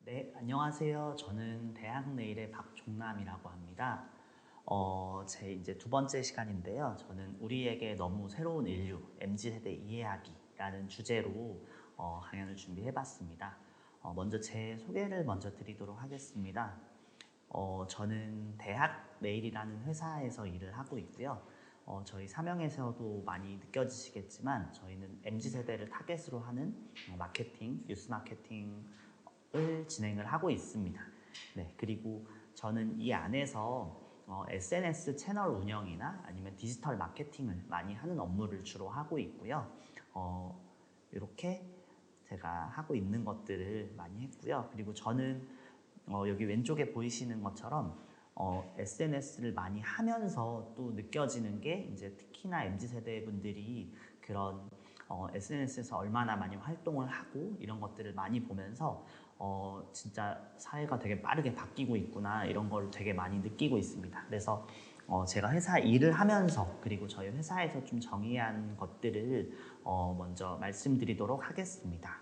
네, 안녕하세요. 저는 대학 내일의 박종남이라고 합니다. 제 이제 두 번째 시간인데요. 저는 우리에게 너무 새로운 인류, MZ세대 이해하기라는 주제로 강연을 준비해봤습니다. 먼저 제 소개를 먼저 드리도록 하겠습니다. 저는 대학 내일이라는 회사에서 일을 하고 있고요. 저희 사명에서도 많이 느껴지시겠지만 저희는 MZ세대를 타겟으로 하는 마케팅, 뉴스 마케팅 을 진행을 하고 있습니다. 네, 그리고 저는 이 안에서 SNS 채널 운영이나 아니면 디지털 마케팅을 많이 하는 업무를 주로 하고 있고요. 이렇게 제가 하고 있는 것들을 많이 했고요. 그리고 저는 여기 왼쪽에 보이시는 것처럼 SNS를 많이 하면서 또 느껴지는 게 이제 특히나 MZ세대 분들이 그런 SNS에서 얼마나 많이 활동을 하고 이런 것들을 많이 보면서 진짜 사회가 되게 빠르게 바뀌고 있구나 이런 걸 되게 많이 느끼고 있습니다. 그래서 제가 회사 일을 하면서 그리고 저희 회사에서 좀 정의한 것들을 먼저 말씀드리도록 하겠습니다.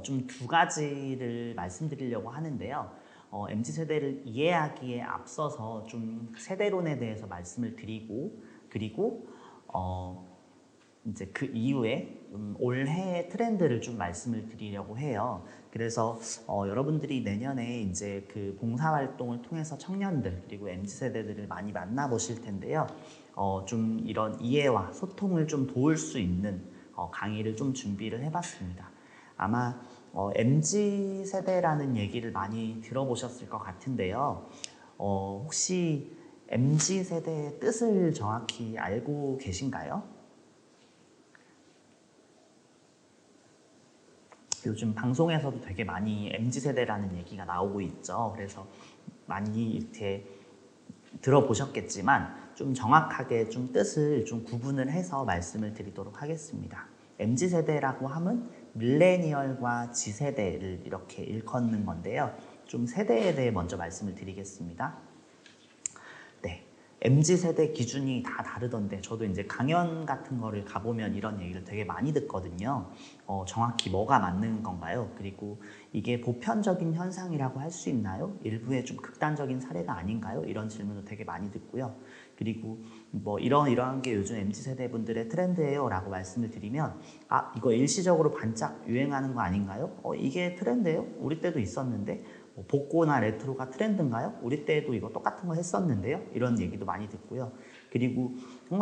좀 두 가지를 말씀드리려고 하는데요. MZ세대를 이해하기에 앞서서 좀 세대론에 대해서 말씀을 드리고 그리고 이제 그 이후에 올해의 트렌드를 좀 말씀을 드리려고 해요. 그래서 여러분들이 내년에 이제 그 봉사활동을 통해서 청년들 그리고 MZ세대들을 많이 만나보실 텐데요. 좀 이런 이해와 소통을 좀 도울 수 있는 강의를 좀 준비를 해봤습니다. 아마 MZ세대라는 얘기를 많이 들어보셨을 것 같은데요. 혹시 MZ세대의 뜻을 정확히 알고 계신가요? 요즘 방송에서도 되게 많이 MZ세대라는 얘기가 나오고 있죠. 그래서 많이 이렇게 들어보셨겠지만 좀 정확하게 좀 뜻을 좀 구분을 해서 말씀을 드리도록 하겠습니다. MZ세대라고 하면 밀레니얼과 Z세대를 이렇게 일컫는 건데요. 좀 세대에 대해 먼저 말씀을 드리겠습니다. 네. MZ세대 기준이 다 다르던데 저도 이제 강연 같은 거를 가보면 이런 얘기를 되게 많이 듣거든요. 정확히 뭐가 맞는 건가요? 그리고 이게 보편적인 현상이라고 할 수 있나요? 일부의 좀 극단적인 사례가 아닌가요? 이런 질문을 되게 많이 듣고요. 그리고 뭐 이러한 게 요즘 MZ세대 분들의 트렌드예요 라고 말씀을 드리면 이거 일시적으로 반짝 유행하는 거 아닌가요? 이게 트렌드예요? 우리 때도 있었는데 복고나 레트로가 트렌드인가요? 우리 때도 이거 똑같은 거 했었는데요? 이런 얘기도 많이 듣고요. 그리고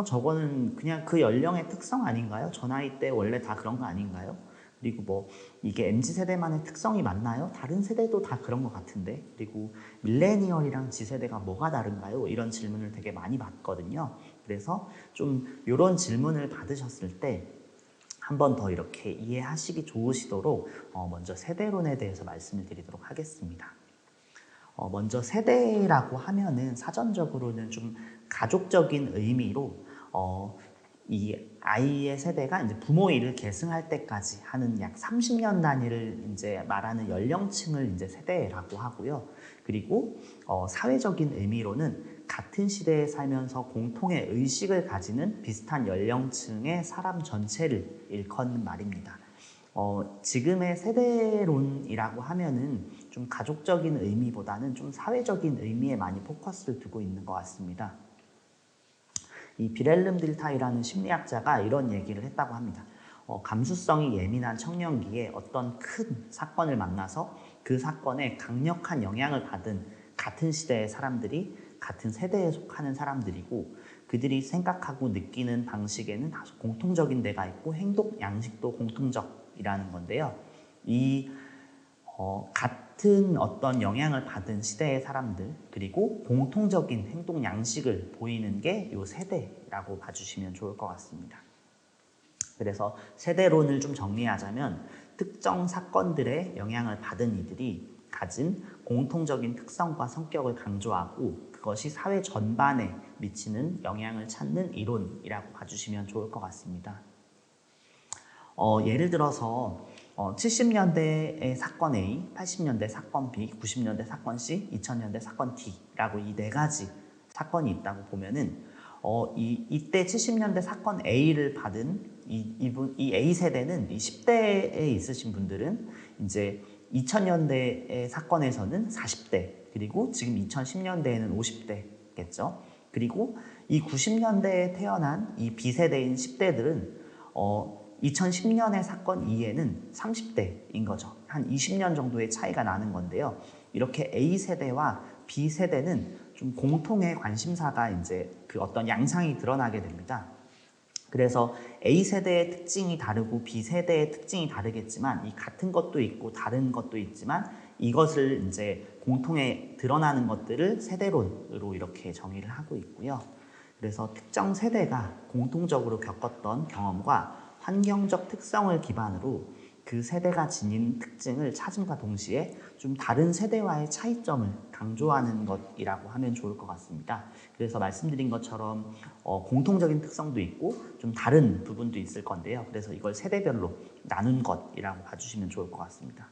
저거는 그냥 그 연령의 특성 아닌가요? 저 나이 때 원래 다 그런 거 아닌가요? 그리고 뭐 이게 MZ세대만의 특성이 맞나요? 다른 세대도 다 그런 것 같은데. 그리고 밀레니얼이랑 Z세대가 뭐가 다른가요? 이런 질문을 되게 많이 받거든요. 그래서 좀 이런 질문을 받으셨을 때 한 번 더 이렇게 이해하시기 좋으시도록 먼저 세대론에 대해서 말씀을 드리도록 하겠습니다. 먼저 세대라고 하면은 사전적으로는 좀 가족적인 의미로 이 아이의 세대가 이제 부모 일을 계승할 때까지 하는 약 30년 단위를 이제 말하는 연령층을 이제 세대라고 하고요. 그리고 사회적인 의미로는 같은 시대에 살면서 공통의 의식을 가지는 비슷한 연령층의 사람 전체를 일컫는 말입니다. 지금의 세대론이라고 하면은 좀 가족적인 의미보다는 좀 사회적인 의미에 많이 포커스를 두고 있는 것 같습니다. 이 비렐름 딜타이라는 심리학자가 이런 얘기를 했다고 합니다. 감수성이 예민한 청년기에 어떤 큰 사건을 만나서 그 사건에 강력한 영향을 받은 같은 시대의 사람들이 같은 세대에 속하는 사람들이고 그들이 생각하고 느끼는 방식에는 다소 공통적인 데가 있고 행동 양식도 공통적이라는 건데요. 이 같은 어떤 영향을 받은 시대의 사람들 그리고 공통적인 행동 양식을 보이는 게 이 세대라고 봐주시면 좋을 것 같습니다. 그래서 세대론을 좀 정리하자면 특정 사건들의 영향을 받은 이들이 가진 공통적인 특성과 성격을 강조하고 그것이 사회 전반에 미치는 영향을 찾는 이론이라고 봐주시면 좋을 것 같습니다. 예를 들어서 70년대의 사건 A, 80년대 사건 B, 90년대 사건 C, 2000년대 사건 D라고 이 네 가지 사건이 있다고 보면은 이때 70년대 사건 A를 받은 이 A 세대는 이 10대에 있으신 분들은 이제 2000년대의 사건에서는 40대, 그리고 지금 2010년대에는 50대겠죠. 그리고 이 90년대에 태어난 이 B세대인 10대들은 2010년의 사건 이후에는 30대인 거죠. 한 20년 정도의 차이가 나는 건데요. 이렇게 A세대와 B세대는 좀 공통의 관심사가 이제 그 어떤 양상이 드러나게 됩니다. 그래서 A세대의 특징이 다르고 B세대의 특징이 다르겠지만 이 같은 것도 있고 다른 것도 있지만 이것을 이제 공통에 드러나는 것들을 세대론으로 이렇게 정의를 하고 있고요. 그래서 특정 세대가 공통적으로 겪었던 경험과 환경적 특성을 기반으로 그 세대가 지닌 특징을 찾음과 동시에 좀 다른 세대와의 차이점을 강조하는 것이라고 하면 좋을 것 같습니다. 그래서 말씀드린 것처럼 공통적인 특성도 있고 좀 다른 부분도 있을 건데요. 그래서 이걸 세대별로 나눈 것이라고 봐주시면 좋을 것 같습니다.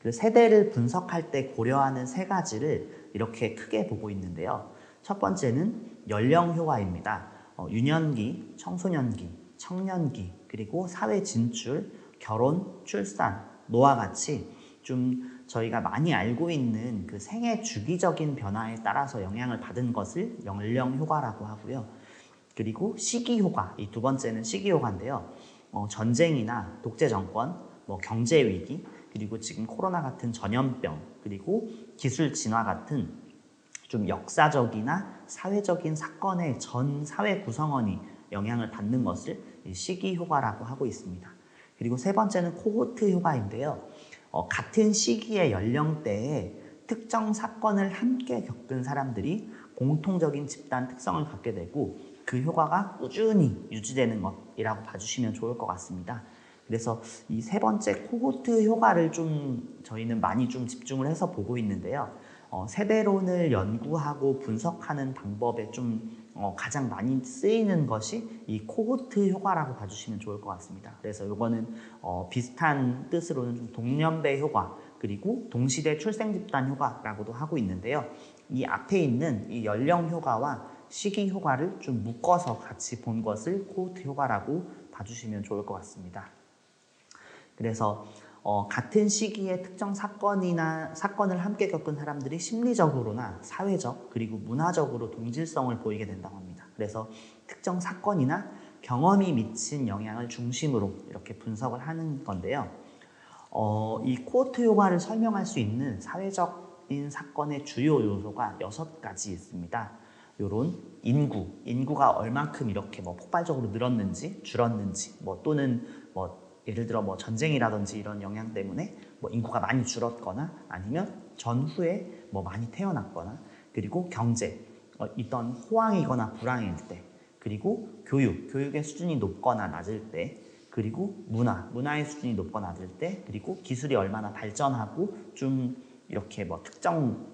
그 세대를 분석할 때 고려하는 세 가지를 이렇게 크게 보고 있는데요. 첫 번째는 연령 효과입니다. 유년기, 청소년기, 청년기, 그리고 사회 진출, 결혼, 출산, 노와 같이 좀 저희가 많이 알고 있는 그 생애 주기적인 변화에 따라서 영향을 받은 것을 연령 효과라고 하고요. 그리고 시기 효과, 이 두 번째는 시기 효과인데요. 전쟁이나 독재 정권, 경제 위기, 그리고 지금 코로나 같은 전염병, 그리고 기술 진화 같은 좀 역사적이나 사회적인 사건의 전 사회 구성원이 영향을 받는 것을 시기 효과라고 하고 있습니다. 그리고 세 번째는 코호트 효과인데요. 같은 시기의 연령대에 특정 사건을 함께 겪은 사람들이 공통적인 집단 특성을 갖게 되고 그 효과가 꾸준히 유지되는 것이라고 봐주시면 좋을 것 같습니다. 그래서 이 세 번째 코호트 효과를 좀 저희는 많이 좀 집중을 해서 보고 있는데요. 세대론을 연구하고 분석하는 방법에 좀 가장 많이 쓰이는 것이 이 코호트 효과라고 봐주시면 좋을 것 같습니다. 그래서 이거는 비슷한 뜻으로는 좀 동년배 효과, 그리고 동시대 출생 집단 효과라고도 하고 있는데요. 이 앞에 있는 이 연령 효과와 시기 효과를 좀 묶어서 같이 본 것을 코호트 효과라고 봐주시면 좋을 것 같습니다. 그래서 같은 시기에 특정 사건을 함께 겪은 사람들이 심리적으로나 사회적 그리고 문화적으로 동질성을 보이게 된다고 합니다. 그래서 특정 사건이나 경험이 미친 영향을 중심으로 이렇게 분석을 하는 건데요. 이 코호트 효과를 설명할 수 있는 사회적인 사건의 주요 요소가 6가지 있습니다. 요런 인구가 얼만큼 이렇게 폭발적으로 늘었는지 줄었는지 또는 예를 들어 전쟁이라든지 이런 영향 때문에 인구가 많이 줄었거나 아니면 전후에 많이 태어났거나, 그리고 경제, 어떤 호황이거나 불황일 때, 그리고 교육의 수준이 높거나 낮을 때, 그리고 문화의 수준이 높거나 낮을 때, 그리고 기술이 얼마나 발전하고 좀 이렇게 특정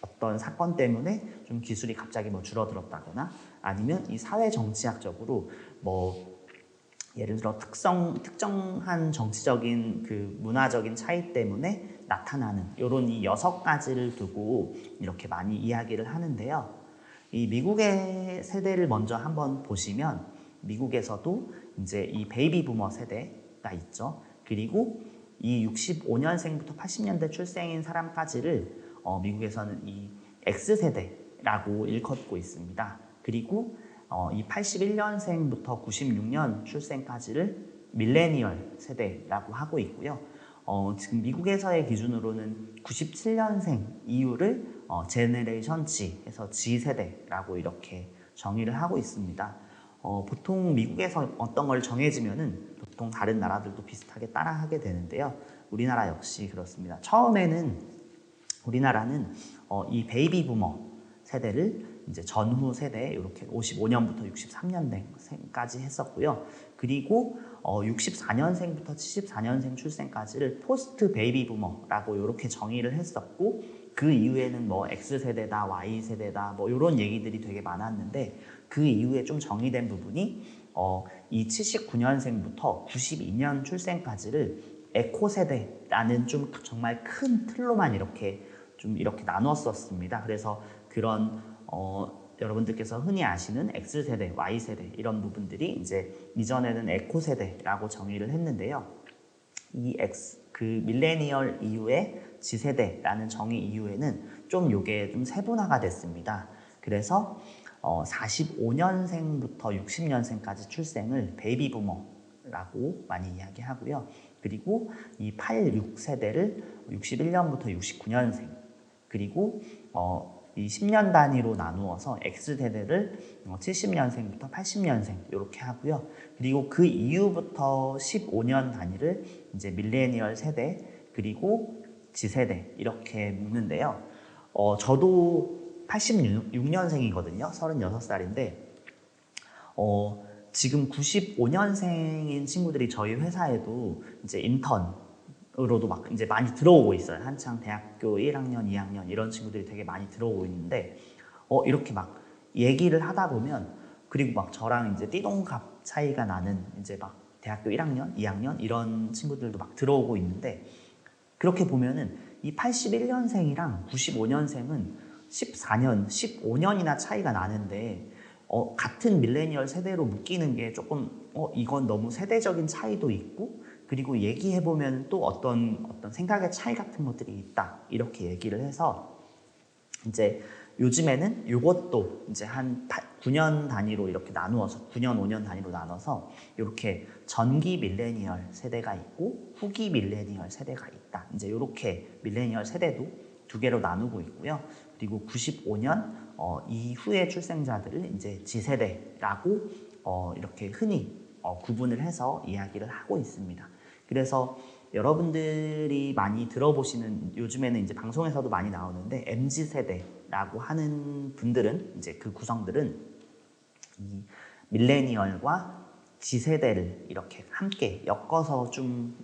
어떤 사건 때문에 좀 기술이 갑자기 줄어들었다거나, 아니면 이 사회 정치학적으로 예를 들어 특정한 정치적인 그 문화적인 차이 때문에 나타나는 이런 이 6가지를 두고 이렇게 많이 이야기를 하는데요. 이 미국의 세대를 먼저 한번 보시면 미국에서도 이제 이 베이비 부머 세대가 있죠. 그리고 이 65년생부터 80년대 출생인 사람까지를 미국에서는 이 X세대라고 일컫고 있습니다. 그리고 이 81년생부터 96년 출생까지를 밀레니얼 세대라고 하고 있고요. 지금 미국에서의 기준으로는 97년생 이후를 제네레이션 G에서 G세대라고 이렇게 정의를 하고 있습니다. 보통 미국에서 어떤 걸 정해지면은 보통 다른 나라들도 비슷하게 따라하게 되는데요. 우리나라 역시 그렇습니다. 처음에는 우리나라는 이 베이비 부머 세대를 이제 전후 세대 이렇게 55년부터 63년생까지 했었고요. 그리고 64년생부터 74년생 출생까지를 포스트 베이비 부머라고 이렇게 정의를 했었고, 그 이후에는 X세대다, Y세대다 이런 얘기들이 되게 많았는데, 그 이후에 좀 정의된 부분이 이 79년생부터 92년 출생까지를 에코세대라는 좀 정말 큰 틀로만 이렇게 나눴었습니다. 그래서 그런 여러분들께서 흔히 아시는 X세대, Y세대 이런 부분들이 이제 이전에는 에코세대라고 정의를 했는데요. 이 그 밀레니얼 이후에 G세대라는 정의 이후에는 좀 요게 좀 세분화가 됐습니다. 그래서 45년생부터 60년생까지 출생을 베이비 부머라고 많이 이야기하고요. 그리고 이 86세대를 61년부터 69년생, 그리고 이 10년 단위로 나누어서 X세대를 70년생부터 80년생 이렇게 하고요. 그리고 그 이후부터 15년 단위를 이제 밀레니얼 세대, 그리고 G세대 이렇게 묶는데요. 저도 86년생이거든요. 36살인데 지금 95년생인 친구들이 저희 회사에도 이제 인턴으로도 막 이제 많이 들어오고 있어요. 한창 대학교 1학년, 2학년 이런 친구들이 되게 많이 들어오고 있는데 이렇게 막 얘기를 하다 보면, 그리고 막 저랑 이제 띠동갑 차이가 나는 이제 막 대학교 1학년, 2학년 이런 친구들도 막 들어오고 있는데, 그렇게 보면은 이 81년생이랑 95년생은 14년, 15년이나 차이가 나는데 같은 밀레니얼 세대로 묶이는 게 조금 이건 너무 세대적인 차이도 있고, 그리고 얘기해보면 또 어떤 생각의 차이 같은 것들이 있다 이렇게 얘기를 해서, 이제 요즘에는 이것도 이제 한 9년 단위로 이렇게 나누어서 9년, 5년 단위로 나눠서 이렇게 전기 밀레니얼 세대가 있고 후기 밀레니얼 세대가 있다. 이제 이렇게 밀레니얼 세대도 두 개로 나누고 있고요. 그리고 95년 이후의 출생자들을 이제 G세대라고 이렇게 흔히 구분을 해서 이야기를 하고 있습니다. 그래서 여러분들이 많이 들어보시는, 요즘에는 이제 방송에서도 많이 나오는데 MZ세대라고 하는 분들은, 이제 그 구성들은 이 밀레니얼과 G세대를 이렇게 함께 엮어서 좀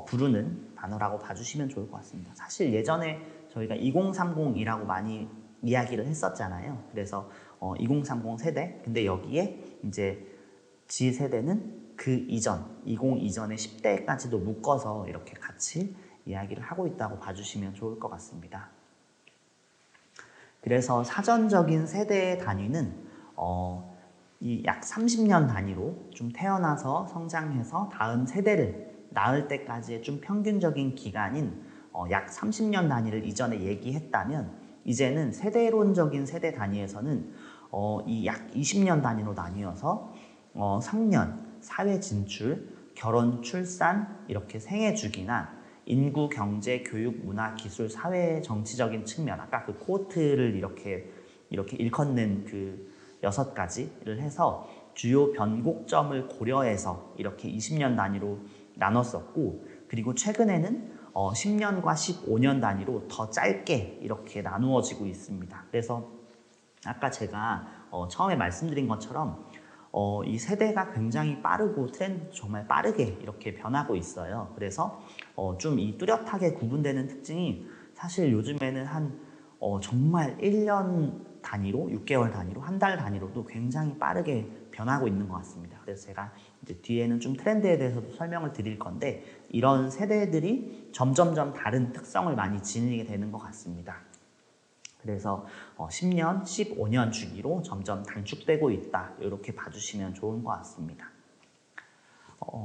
부르는 단어라고 봐주시면 좋을 것 같습니다. 사실 예전에 저희가 2030이라고 많이 이야기를 했었잖아요. 그래서 2030 세대, 근데 여기에 이제 G세대는 그 이전, 20 이전의 10대까지도 묶어서 이렇게 같이 이야기를 하고 있다고 봐주시면 좋을 것 같습니다. 그래서 사전적인 세대 단위는 이 약 30년 단위로 좀 태어나서 성장해서 다음 세대를 낳을 때까지의 좀 평균적인 기간인 약 30년 단위를 이전에 얘기했다면, 이제는 세대론적인 세대 단위에서는 이 약 20년 단위로 나뉘어서 성년, 사회 진출, 결혼, 출산, 이렇게 생애 주기나 인구, 경제, 교육, 문화, 기술, 사회, 정치적인 측면, 아까 그 코호트를 이렇게 일컫는 그 6가지를 해서 주요 변곡점을 고려해서 이렇게 20년 단위로 나눴었고, 그리고 최근에는 10년과 15년 단위로 더 짧게 이렇게 나누어지고 있습니다. 그래서 아까 제가 처음에 말씀드린 것처럼 이 세대가 굉장히 빠르고 트렌드 정말 빠르게 이렇게 변하고 있어요. 그래서 좀 이 뚜렷하게 구분되는 특징이, 사실 요즘에는 한 정말 1년 단위로, 6개월 단위로, 한 달 단위로도 굉장히 빠르게 변하고 있는 것 같습니다. 그래서 제가 이제 뒤에는 좀 트렌드에 대해서도 설명을 드릴 건데, 이런 세대들이 점점점 다른 특성을 많이 지니게 되는 것 같습니다. 그래서 10년, 15년 주기로 점점 단축되고 있다, 이렇게 봐주시면 좋은 것 같습니다.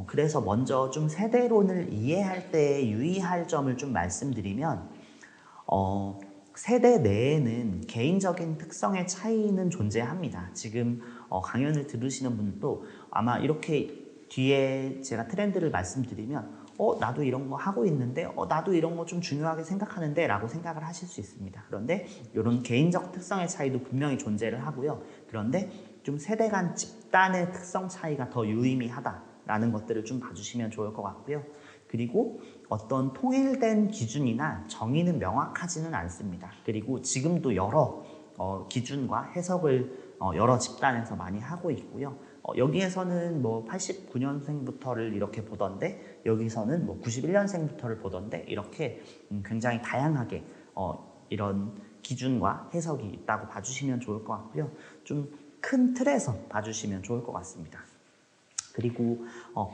그래서 먼저 좀 세대론을 이해할 때 유의할 점을 좀 말씀드리면, 세대 내에는 개인적인 특성의 차이는 존재합니다. 지금 강연을 들으시는 분도 아마 이렇게 뒤에 제가 트렌드를 말씀드리면 나도 이런 거 하고 있는데 나도 이런 거 좀 중요하게 생각하는데 라고 생각을 하실 수 있습니다. 그런데 이런 개인적 특성의 차이도 분명히 존재를 하고요. 그런데 좀 세대 간 집단의 특성 차이가 더 유의미하다라는 것들을 좀 봐주시면 좋을 것 같고요. 그리고 어떤 통일된 기준이나 정의는 명확하지는 않습니다. 그리고 지금도 여러 기준과 해석을 여러 집단에서 많이 하고 있고요. 여기에서는 뭐 89년생부터를 이렇게 보던데, 여기서는 뭐 91년생부터를 보던데, 이렇게 굉장히 다양하게 이런 기준과 해석이 있다고 봐주시면 좋을 것 같고요. 좀 큰 틀에서 봐주시면 좋을 것 같습니다. 그리고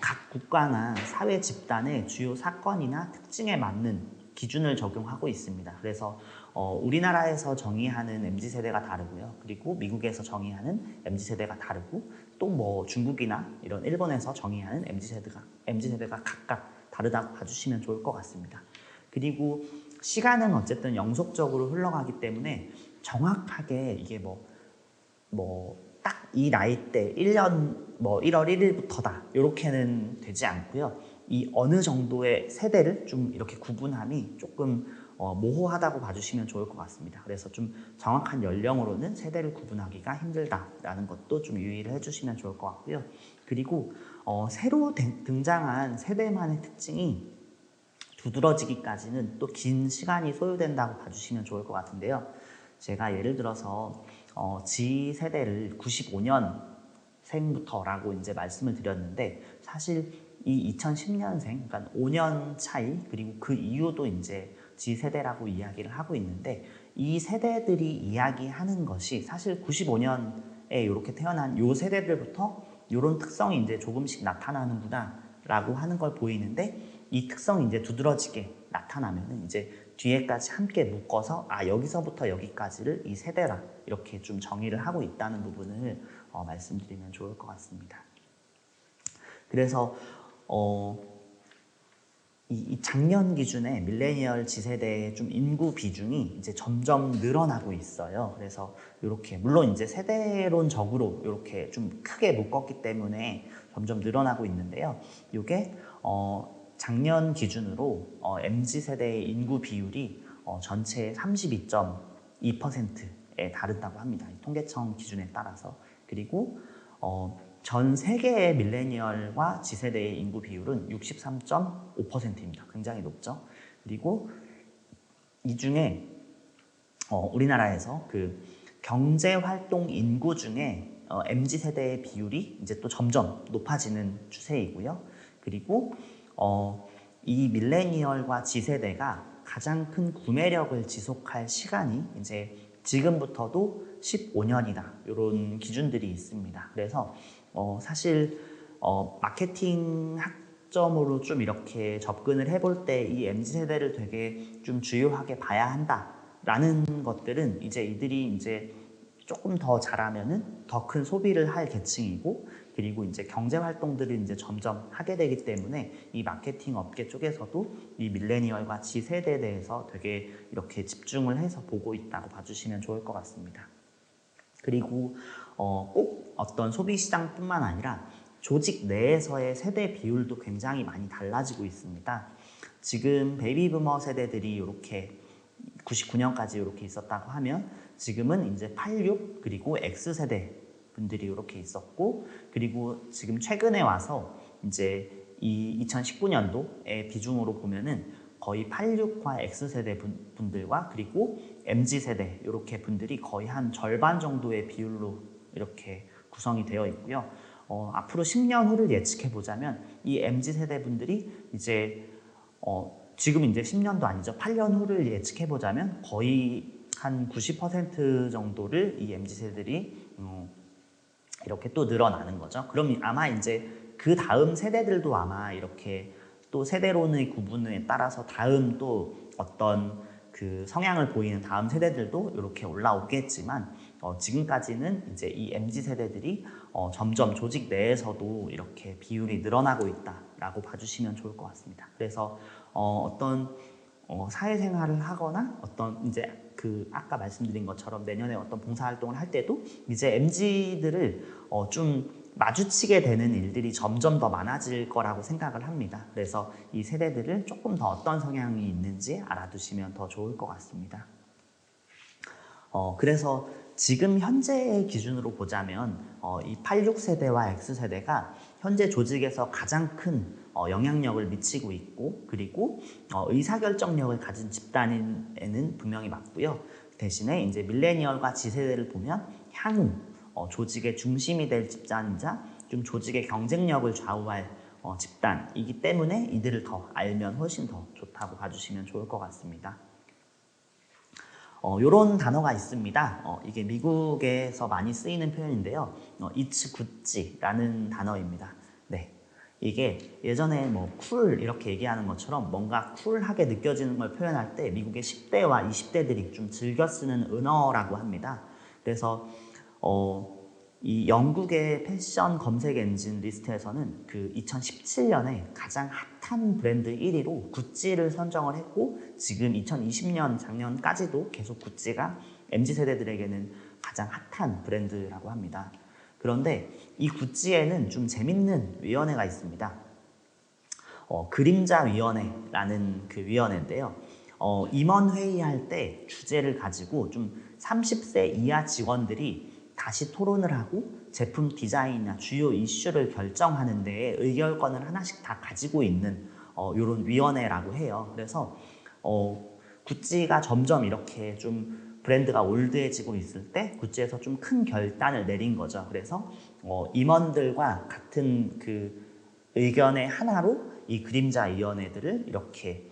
각 국가나 사회 집단의 주요 사건이나 특징에 맞는 기준을 적용하고 있습니다. 그래서 우리나라에서 정의하는 MZ세대가 다르고요. 그리고 미국에서 정의하는 MZ세대가 다르고, 또 뭐 중국이나 이런 일본에서 정의하는 MZ세대가 각각 다르다고 봐주시면 좋을 것 같습니다. 그리고 시간은 어쨌든 영속적으로 흘러가기 때문에 정확하게 이게 딱 이 나이 때 1년 1월 1일부터다 이렇게는 되지 않고요. 이 어느 정도의 세대를 좀 이렇게 구분함이 조금 모호하다고 봐주시면 좋을 것 같습니다. 그래서 좀 정확한 연령으로는 세대를 구분하기가 힘들다라는 것도 좀 유의를 해주시면 좋을 것 같고요. 그리고 새로 등장한 세대만의 특징이 두드러지기까지는 또 긴 시간이 소요된다고 봐주시면 좋을 것 같은데요. 제가 예를 들어서 G세대를 95년생부터라고 이제 말씀을 드렸는데 사실 이 2010년생, 그러니까 5년 차이 그리고 그 이후도 이제 G세대라고 이야기를 하고 있는데 이 세대들이 이야기하는 것이 사실 95년에 이렇게 태어난 요 세대들부터 이런 특성이 이제 조금씩 나타나는구나 라고 하는 걸 보이는데 이 특성이 이제 두드러지게 나타나면은 이제 뒤에까지 함께 묶어서 여기서부터 여기까지를 이 세대라 이렇게 좀 정의를 하고 있다는 부분을 말씀드리면 좋을 것 같습니다. 그래서 이 작년 기준에 밀레니얼 G세대의 좀 인구 비중이 이제 점점 늘어나고 있어요. 그래서 이렇게 물론 이제 세대론적으로 이렇게 좀 크게 묶었기 때문에 점점 늘어나고 있는데요. 이게 작년 기준으로 MZ세대의 인구 비율이 전체의 32.2%에 다른다고 합니다. 통계청 기준에 따라서. 그리고 전 세계의 밀레니얼과 G세대의 인구 비율은 63.5%입니다. 굉장히 높죠. 그리고 이 중에 우리나라에서 그 경제활동 인구 중에 MZ세대의 비율이 이제 또 점점 높아지는 추세이고요. 그리고 이 밀레니얼과 G세대가 가장 큰 구매력을 지속할 시간이 이제 지금부터도 15년이다 이런 기준들이 있습니다. 그래서 사실 마케팅 학점으로 좀 이렇게 접근을 해볼 때 이 MZ세대를 되게 좀 주요하게 봐야 한다라는 것들은 이제 이들이 이제 조금 더 자라면은 더 큰 소비를 할 계층이고 그리고 이제 경제 활동들을 이제 점점 하게 되기 때문에 이 마케팅 업계 쪽에서도 이 밀레니얼과 G세대에 대해서 되게 이렇게 집중을 해서 보고 있다고 봐주시면 좋을 것 같습니다. 그리고 꼭 어떤 소비 시장뿐만 아니라 조직 내에서의 세대 비율도 굉장히 많이 달라지고 있습니다. 지금 베이비부머 세대들이 이렇게 99년까지 이렇게 있었다고 하면 지금은 이제 86 그리고 X세대 분들이 이렇게 있었고 그리고 지금 최근에 와서 이제 이 2019년도의 비중으로 보면은 거의 86과 X세대 분들과 그리고 MZ세대 이렇게 분들이 거의 한 절반 정도의 비율로 이렇게 구성이 되어 있고요. 앞으로 10년 후를 예측해 보자면 이 MZ세대 분들이 이제 지금 이제 10년도 아니죠. 8년 후를 예측해 보자면 거의 한 90% 정도를 이 MZ세대들이 이렇게 또 늘어나는 거죠. 그럼 아마 이제 그 다음 세대들도 아마 이렇게 또 세대론의 구분에 따라서 다음 또 어떤 그 성향을 보이는 다음 세대들도 이렇게 올라오겠지만 지금까지는 이제 이 MZ세대들이 점점 조직 내에서도 이렇게 비율이 늘어나고 있다라고 봐주시면 좋을 것 같습니다. 그래서 어떤 사회생활을 하거나 어떤 이제 그 아까 말씀드린 것처럼 내년에 어떤 봉사활동을 할 때도 이제 MZ들을 좀 마주치게 되는 일들이 점점 더 많아질 거라고 생각을 합니다. 그래서 이 세대들을 조금 더 어떤 성향이 있는지 알아두시면 더 좋을 것 같습니다. 그래서 지금 현재의 기준으로 보자면 이 86세대와 X세대가 현재 조직에서 가장 큰 영향력을 미치고 있고 그리고 의사결정력을 가진 집단에는 분명히 맞고요. 대신에 이제 밀레니얼과 G세대를 보면 향후 조직의 중심이 될 집단이자 좀 조직의 경쟁력을 좌우할 집단이기 때문에 이들을 더 알면 훨씬 더 좋다고 봐주시면 좋을 것 같습니다. 이런 단어가 있습니다. 이게 미국에서 많이 쓰이는 표현인데요. It's Gucci라는 단어입니다. 네, 이게 예전에 뭐 쿨 이렇게 얘기하는 것처럼 뭔가 쿨하게 느껴지는 걸 표현할 때 미국의 10대와 20대들이 좀 즐겨 쓰는 은어라고 합니다. 그래서 이 영국의 패션 검색 엔진 리스트에서는 그 2017년에 가장 핫한 브랜드 1위로 구찌를 선정을 했고, 지금 2020년 작년까지도 계속 구찌가 MZ세대들에게는 가장 핫한 브랜드라고 합니다. 그런데 이 구찌에는 좀 재밌는 위원회가 있습니다. 그림자위원회라는 그 위원회인데요. 임원 회의할 때 주제를 가지고 좀 30세 이하 직원들이 다시 토론을 하고 제품 디자인이나 주요 이슈를 결정하는 데에 의결권을 하나씩 다 가지고 있는 이런 위원회라고 해요. 그래서 구찌가 점점 이렇게 좀 브랜드가 올드해지고 있을 때 구찌에서 좀 큰 결단을 내린 거죠. 그래서 임원들과 같은 그 의견의 하나로 이 그림자위원회들을 이렇게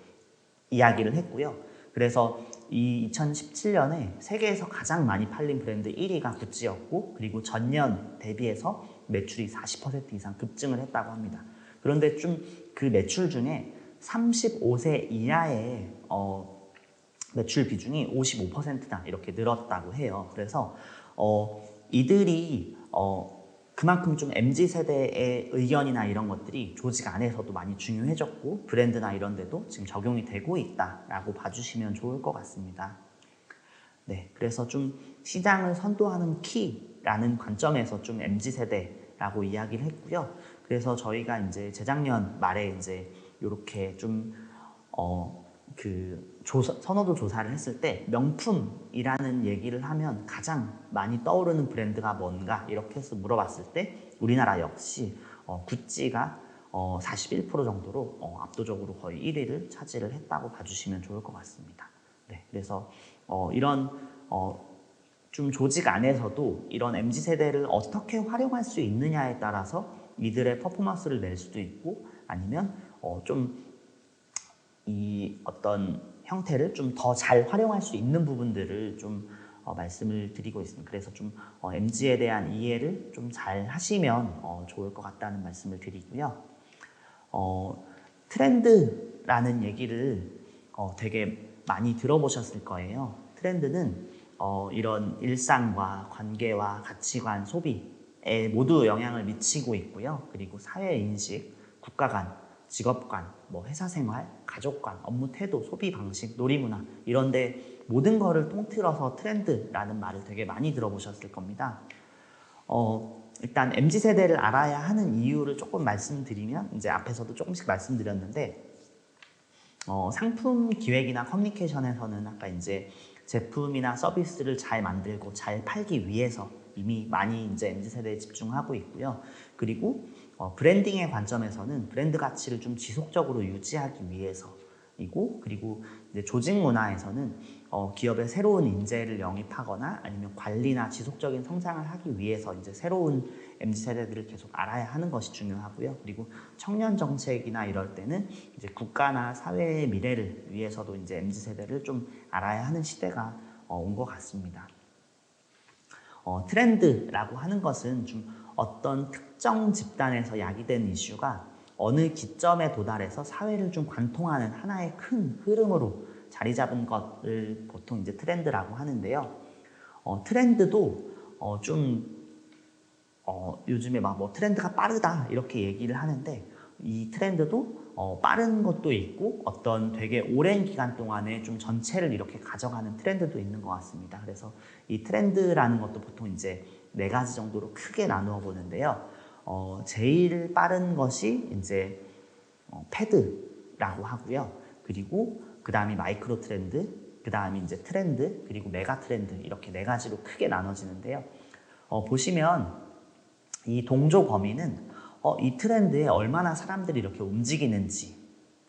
이야기를 했고요. 그래서 이 2017년에 세계에서 가장 많이 팔린 브랜드 1위가 구찌였고, 그리고 전년 대비해서 매출이 40% 이상 급증을 했다고 합니다. 그런데 좀 그 매출 중에 35세 이하의 매출 비중이 55%나 이렇게 늘었다고 해요. 그래서 이들이 그만큼 좀 MZ세대의 의견이나 이런 것들이 조직 안에서도 많이 중요해졌고, 브랜드나 이런 데도 지금 적용이 되고 있다라고 봐주시면 좋을 것 같습니다. 네, 그래서 좀 시장을 선도하는 키라는 관점에서 좀 MZ세대라고 이야기를 했고요. 그래서 저희가 이제 재작년 말에 이제 이렇게 좀 선호도 조사를 했을 때 명품이라는 얘기를 하면 가장 많이 떠오르는 브랜드가 뭔가 이렇게 해서 물어봤을 때 우리나라 역시 구찌가 41% 정도로 압도적으로 거의 1위를 차지를 했다고 봐주시면 좋을 것 같습니다. 네, 그래서 이런 좀 조직 안에서도 이런 MZ세대를 어떻게 활용할 수 있느냐에 따라서 이들의 퍼포먼스를 낼 수도 있고, 아니면 좀 이 어떤 형태를 좀 더 잘 활용할 수 있는 부분들을 좀 말씀을 드리고 있습니다. 그래서 좀 MZ에 대한 이해를 좀 잘 하시면 좋을 것 같다는 말씀을 드리고요. 트렌드라는 얘기를 되게 많이 들어보셨을 거예요. 트렌드는 이런 일상과 관계와 가치관, 소비에 모두 영향을 미치고 있고요. 그리고 사회인식, 국가관, 직업관, 뭐 회사 생활, 가족관, 업무 태도, 소비 방식, 놀이문화 이런데 모든 거를 통틀어서 트렌드라는 말을 되게 많이 들어보셨을 겁니다. 일단 MZ세대를 알아야 하는 이유를 조금 말씀드리면, 이제 앞에서도 조금씩 말씀드렸는데, 상품 기획이나 커뮤니케이션에서는 아까 이제 제품이나 서비스를 잘 만들고 잘 팔기 위해서 이미 많이 이제 MZ세대에 집중하고 있고요. 그리고 브랜딩의 관점에서는 브랜드 가치를 좀 지속적으로 유지하기 위해서이고, 그리고 이제 조직 문화에서는 기업의 새로운 인재를 영입하거나 아니면 관리나 지속적인 성장을 하기 위해서 이제 새로운 MZ세대들을 계속 알아야 하는 것이 중요하고요. 그리고 청년 정책이나 이럴 때는 이제 국가나 사회의 미래를 위해서도 이제 MZ세대를 좀 알아야 하는 시대가 온 것 같습니다. 트렌드라고 하는 것은 좀 어떤 특정 집단에서 야기된 이슈가 어느 기점에 도달해서 사회를 좀 관통하는 하나의 큰 흐름으로 자리 잡은 것을 보통 이제 트렌드라고 하는데요. 트렌드도 요즘에 막 뭐 트렌드가 빠르다 이렇게 얘기를 하는데, 이 트렌드도 빠른 것도 있고 어떤 되게 오랜 기간 동안에 좀 전체를 이렇게 가져가는 트렌드도 있는 것 같습니다. 그래서 이 트렌드라는 것도 보통 이제 4가지 정도로 크게 나누어 보는데요. 제일 빠른 것이 이제 패드라고 하고요. 그리고 그 다음이 마이크로 트렌드, 그 다음이 이제 트렌드, 그리고 메가 트렌드, 이렇게 4가지로 크게 나눠지는데요. 보시면 이 동조 범위는 이 트렌드에 얼마나 사람들이 이렇게 움직이는지에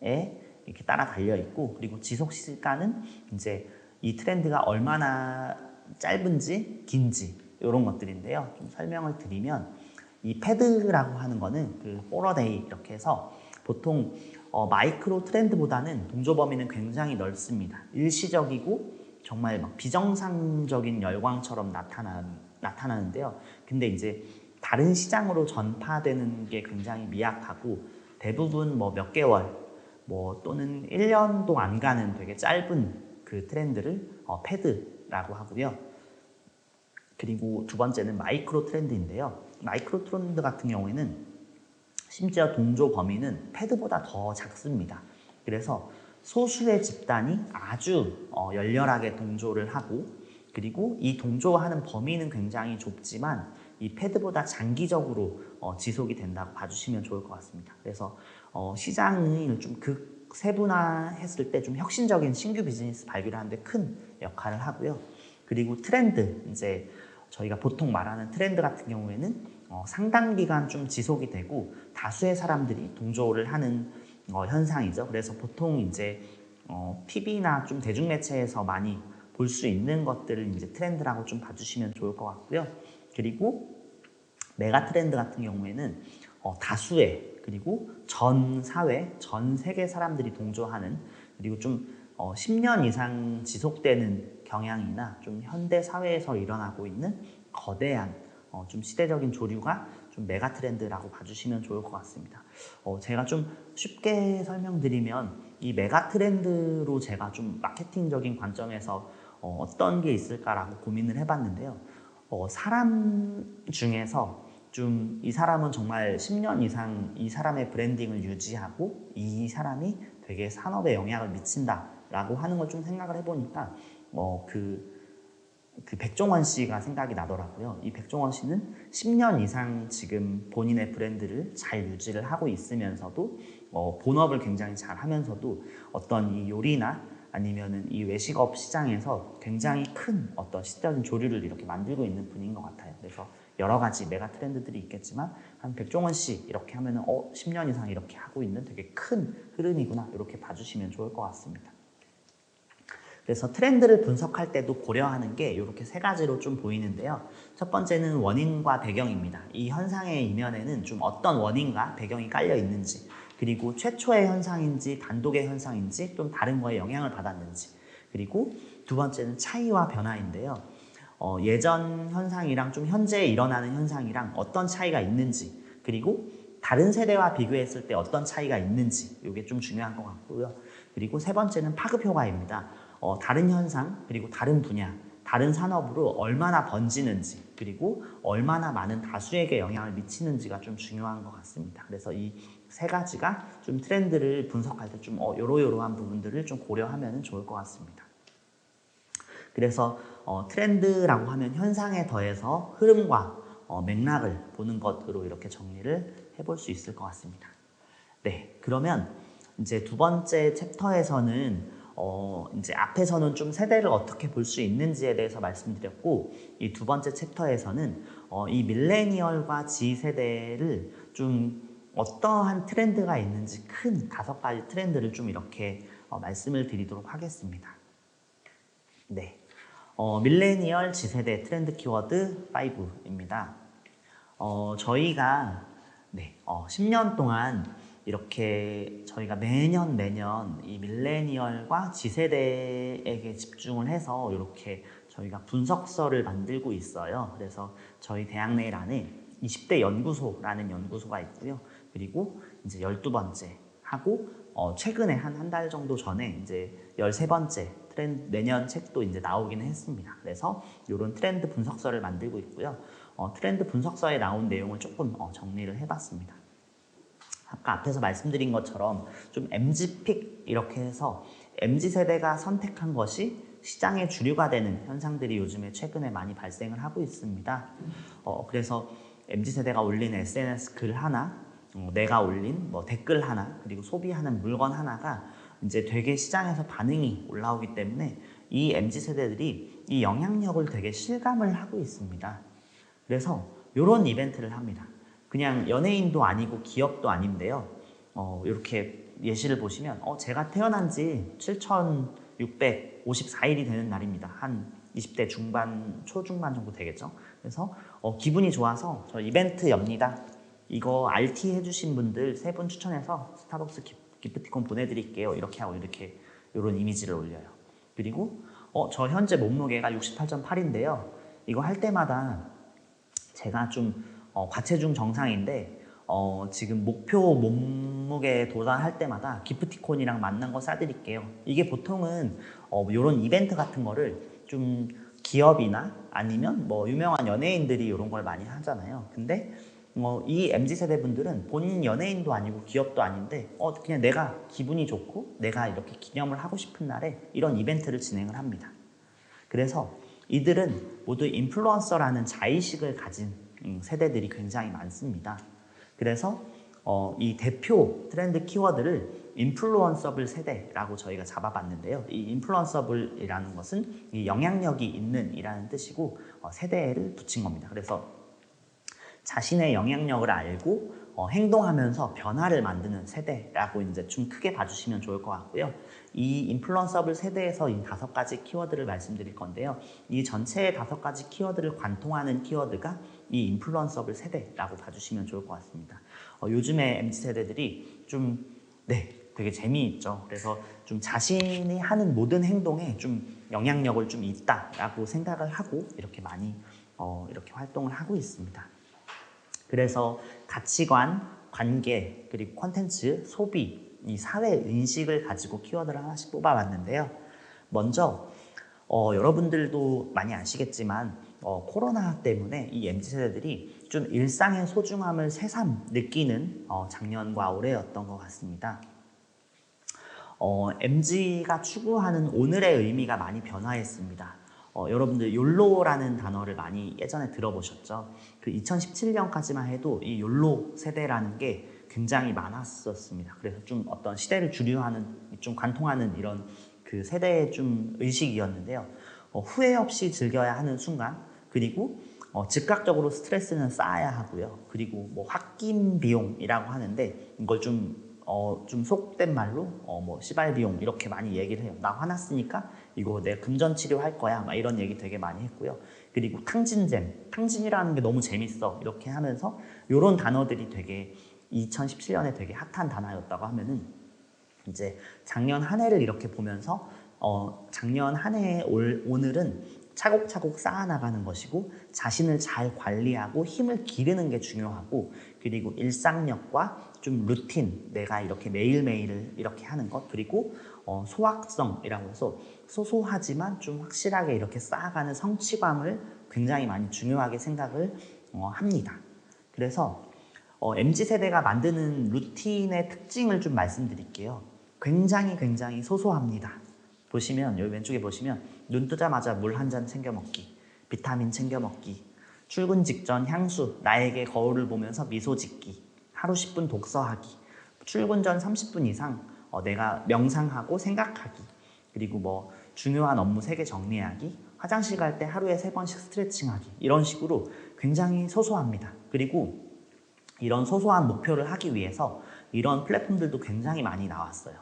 이렇게 따라 달려 있고, 그리고 지속 시간은 이제 이 트렌드가 얼마나 짧은지 긴지 이런 것들인데요. 좀 설명을 드리면, 이 패드라고 하는 거는 그 포러데이 이렇게 해서 보통 마이크로 트렌드보다는 동조 범위는 굉장히 넓습니다. 일시적이고 정말 막 비정상적인 열광처럼 나타나는데요. 근데 이제 다른 시장으로 전파되는 게 굉장히 미약하고, 대부분 뭐 몇 개월 뭐 또는 1년도 안 가는 되게 짧은 그 트렌드를 패드라고 하고요. 그리고 두 번째는 마이크로 트렌드인데요. 마이크로 트렌드 같은 경우에는 심지어 동조 범위는 패드보다 더 작습니다. 그래서 소수의 집단이 아주 열렬하게 동조를 하고, 그리고 이 동조하는 범위는 굉장히 좁지만 이 패드보다 장기적으로 지속이 된다고 봐주시면 좋을 것 같습니다. 그래서 시장을 좀 세분화했을 때 좀 혁신적인 신규 비즈니스 발굴하는 데 큰 역할을 하고요. 그리고 트렌드, 이제 저희가 보통 말하는 트렌드 같은 경우에는 상당 기간 좀 지속이 되고 다수의 사람들이 동조를 하는 현상이죠. 그래서 보통 이제 TV나 좀 대중매체에서 많이 볼 수 있는 것들을 이제 트렌드라고 좀 봐주시면 좋을 것 같고요. 그리고 메가 트렌드 같은 경우에는 다수의, 그리고 전 사회, 전 세계 사람들이 동조하는, 그리고 좀 10년 이상 지속되는 경향이나 좀 현대 사회에서 일어나고 있는 거대한 좀 시대적인 조류가 좀 메가 트렌드라고 봐주시면 좋을 것 같습니다. 제가 좀 쉽게 설명드리면 이 메가 트렌드로 제가 좀 마케팅적인 관점에서 어떤 게 있을까라고 고민을 해봤는데요. 사람 중에서 좀 이 사람은 정말 10년 이상 이 사람의 브랜딩을 유지하고 이 사람이 되게 산업에 영향을 미친다라고 하는 걸 좀 생각을 해보니까 그 백종원 씨가 생각이 나더라고요. 이 백종원 씨는 10년 이상 지금 본인의 브랜드를 잘 유지를 하고 있으면서도 본업을 굉장히 잘 하면서도 어떤 이 요리나 아니면은 이 외식업 시장에서 굉장히 큰 어떤 시대적인 조류를 이렇게 만들고 있는 분인 것 같아요. 그래서 여러 가지 메가 트렌드들이 있겠지만 한 백종원 씨 이렇게 하면은 10년 이상 이렇게 하고 있는 되게 큰 흐름이구나, 이렇게 봐주시면 좋을 것 같습니다. 그래서 트렌드를 분석할 때도 고려하는 게 이렇게 세 가지로 좀 보이는데요. 첫 번째는 원인과 배경입니다. 이 현상의 이면에는 좀 어떤 원인과 배경이 깔려 있는지, 그리고 최초의 현상인지 단독의 현상인지 좀 다른 거에 영향을 받았는지, 그리고 두 번째는 차이와 변화인데요. 예전 현상이랑 좀 현재 일어나는 현상이랑 어떤 차이가 있는지, 그리고 다른 세대와 비교했을 때 어떤 차이가 있는지, 이게 좀 중요한 것 같고요. 그리고 세 번째는 파급 효과입니다. 다른 현상, 그리고 다른 분야, 다른 산업으로 얼마나 번지는지, 그리고 얼마나 많은 다수에게 영향을 미치는지가 좀 중요한 것 같습니다. 그래서 이 세 가지가 좀 트렌드를 분석할 때 좀 요러요러한 부분들을 좀 고려하면 좋을 것 같습니다. 그래서 트렌드라고 하면 현상에 더해서 흐름과 맥락을 보는 것으로 이렇게 정리를 해볼 수 있을 것 같습니다. 네, 그러면 이제 두 번째 챕터에서는 이제 앞에서는 좀 세대를 어떻게 볼 수 있는지에 대해서 말씀드렸고, 이 두 번째 챕터에서는 이 밀레니얼과 G세대를 좀 어떠한 트렌드가 있는지 큰 5가지 트렌드를 좀 이렇게 말씀을 드리도록 하겠습니다. 네, 밀레니얼 G세대 트렌드 키워드 5입니다. 저희가 10년 동안 이렇게 저희가 매년 이 밀레니얼과 G세대에게 집중을 해서 이렇게 저희가 분석서를 만들고 있어요. 그래서 저희 대학내일 안에 20대 연구소라는 연구소가 있고요. 그리고 이제 12번째 하고 최근에 한 달 정도 전에 이제 13번째 트렌드 내년 책도 이제 나오기는 했습니다. 그래서 이런 트렌드 분석서를 만들고 있고요. 트렌드 분석서에 나온 내용을 조금 정리를 해봤습니다. 아까 앞에서 말씀드린 것처럼 좀 MZ픽 이렇게 해서 MZ세대가 선택한 것이 시장의 주류가 되는 현상들이 요즘에 최근에 많이 발생을 하고 있습니다. 그래서 MZ세대가 올린 SNS 글 하나, 내가 올린 댓글 하나, 그리고 소비하는 물건 하나가 이제 되게 시장에서 반응이 올라오기 때문에 이 MZ세대들이 이 영향력을 되게 실감을 하고 있습니다. 그래서 이런 이벤트를 합니다. 그냥 연예인도 아니고 기업도 아닌데요. 이렇게 예시를 보시면 제가 태어난 지 7,654일이 되는 날입니다. 한 20대 중반, 초중반 정도 되겠죠. 그래서 기분이 좋아서 저 이벤트 엽니다. 이거 RT 해주신 분들 3분 추천해서 스타벅스 기프티콘 보내드릴게요. 이렇게 하고 이렇게 이런 이미지를 올려요. 그리고 저 현재 몸무게가 68.8인데요. 이거 할 때마다 제가 좀 과체중 정상인데 지금 목표 몸무게 도달할 때마다 기프티콘이랑 만난 거 싸드릴게요. 이게 보통은 이런 이벤트 같은 거를 좀 기업이나 아니면 뭐 유명한 연예인들이 이런 걸 많이 하잖아요. 근데 이 MZ세대 분들은 본인 연예인도 아니고 기업도 아닌데 그냥 내가 기분이 좋고 내가 이렇게 기념을 하고 싶은 날에 이런 이벤트를 진행을 합니다. 그래서 이들은 모두 인플루언서라는 자의식을 가진 세대들이 굉장히 많습니다. 그래서 이 대표 트렌드 키워드를 인플루언서블 세대라고 저희가 잡아봤는데요. 이 인플루언서블이라는 것은 이 영향력이 있는 이라는 뜻이고 세대를 붙인 겁니다. 그래서 자신의 영향력을 알고 행동하면서 변화를 만드는 세대라고 이제 좀 크게 봐주시면 좋을 것 같고요. 이 인플루언서블 세대에서 이 5가지 키워드를 말씀드릴 건데요. 이 전체의 5가지 키워드를 관통하는 키워드가 이 인플루언서블 세대라고 봐주시면 좋을 것 같습니다. 요즘에 MZ세대들이 좀 되게 재미있죠. 그래서 좀 자신이 하는 모든 행동에 좀 영향력을 좀 있다라고 생각을 하고 이렇게 많이 이렇게 활동을 하고 있습니다. 그래서 가치관, 관계, 그리고 콘텐츠, 소비, 이 사회 인식을 가지고 키워드를 하나씩 뽑아봤는데요. 먼저 여러분들도 많이 아시겠지만 코로나 때문에 이 MZ세대들이 좀 일상의 소중함을 새삼 느끼는 작년과 올해였던 것 같습니다. MZ가 추구하는 오늘의 의미가 많이 변화했습니다. 여러분들 욜로라는 단어를 많이 예전에 들어보셨죠? 그 2017년까지만 해도 이 욜로 세대라는 게 굉장히 많았었습니다. 그래서 좀 어떤 시대를 주류하는, 좀 관통하는 이런 그 세대의 좀 의식이었는데요. 후회 없이 즐겨야 하는 순간, 그리고 즉각적으로 스트레스는 쌓아야 하고요. 그리고 뭐 홧김 비용이라고 하는데 이걸 좀 속된 말로 뭐 시발 비용 이렇게 많이 얘기를 해요. 나 화났으니까 이거 내가 금전 치료할 거야 막 이런 얘기 되게 많이 했고요. 그리고 탕진잼, 탕진이라는 게 너무 재밌어 이렇게 하면서 이런 단어들이 되게 2017년에 되게 핫한 단어였다고 하면은 이제 작년 한 해를 이렇게 보면서 작년 한 해의 오늘은 차곡차곡 쌓아나가는 것이고 자신을 잘 관리하고 힘을 기르는 게 중요하고 그리고 일상력과 좀 루틴, 내가 이렇게 매일매일을 이렇게 하는 것 그리고 소확성이라고 해서 소소하지만 좀 확실하게 이렇게 쌓아가는 성취감을 굉장히 많이 중요하게 생각을 합니다. 그래서 MZ세대가 만드는 루틴의 특징을 좀 말씀드릴게요. 굉장히 소소합니다. 보시면 여기 왼쪽에 보시면 눈 뜨자마자 물 한 잔 챙겨 먹기, 비타민 챙겨 먹기, 출근 직전 향수, 나에게 거울을 보면서 미소 짓기, 하루 10분 독서하기, 출근 전 30분 이상 내가 명상하고 생각하기, 그리고 뭐 중요한 업무 3개 정리하기, 화장실 갈 때 하루에 3번씩 스트레칭하기 이런 식으로 굉장히 소소합니다. 그리고 이런 소소한 목표를 하기 위해서 이런 플랫폼들도 굉장히 많이 나왔어요.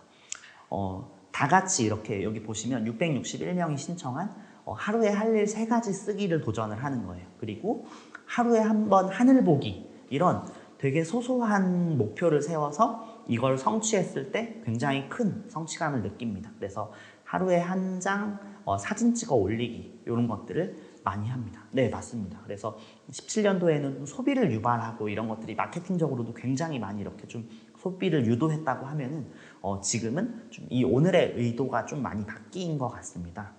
다 같이 이렇게 여기 보시면 661명이 신청한 하루에 할 일 3가지 쓰기를 도전을 하는 거예요. 그리고 하루에 한 번 하늘 보기 이런 되게 소소한 목표를 세워서 이걸 성취했을 때 굉장히 큰 성취감을 느낍니다. 그래서 하루에 한 장 사진 찍어 올리기 이런 것들을 많이 합니다. 네, 맞습니다. 그래서 17년도에는 소비를 유발하고 이런 것들이 마케팅적으로도 굉장히 많이 이렇게 좀 소비를 유도했다고 하면은 지금은 좀 이 오늘의 의도가 좀 많이 바뀐 것 같습니다.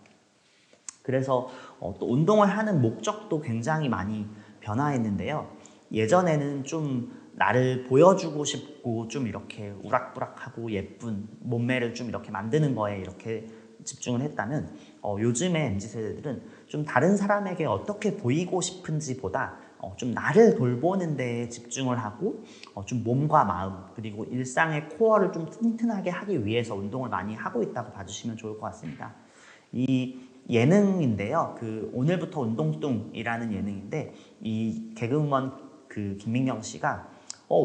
그래서 또 운동을 하는 목적도 굉장히 많이 변화했는데요. 예전에는 좀 나를 보여주고 싶고 좀 이렇게 우락부락하고 예쁜 몸매를 좀 이렇게 만드는 거에 이렇게 집중을 했다면 요즘의 MZ세대들은 좀 다른 사람에게 어떻게 보이고 싶은지보다 좀 나를 돌보는 데에 집중을 하고 좀 몸과 마음 그리고 일상의 코어를 좀 튼튼하게 하기 위해서 운동을 많이 하고 있다고 봐주시면 좋을 것 같습니다. 이 예능인데요. 그 오늘부터 운동뚱이라는 예능인데 이 개그우먼 그 김민경 씨가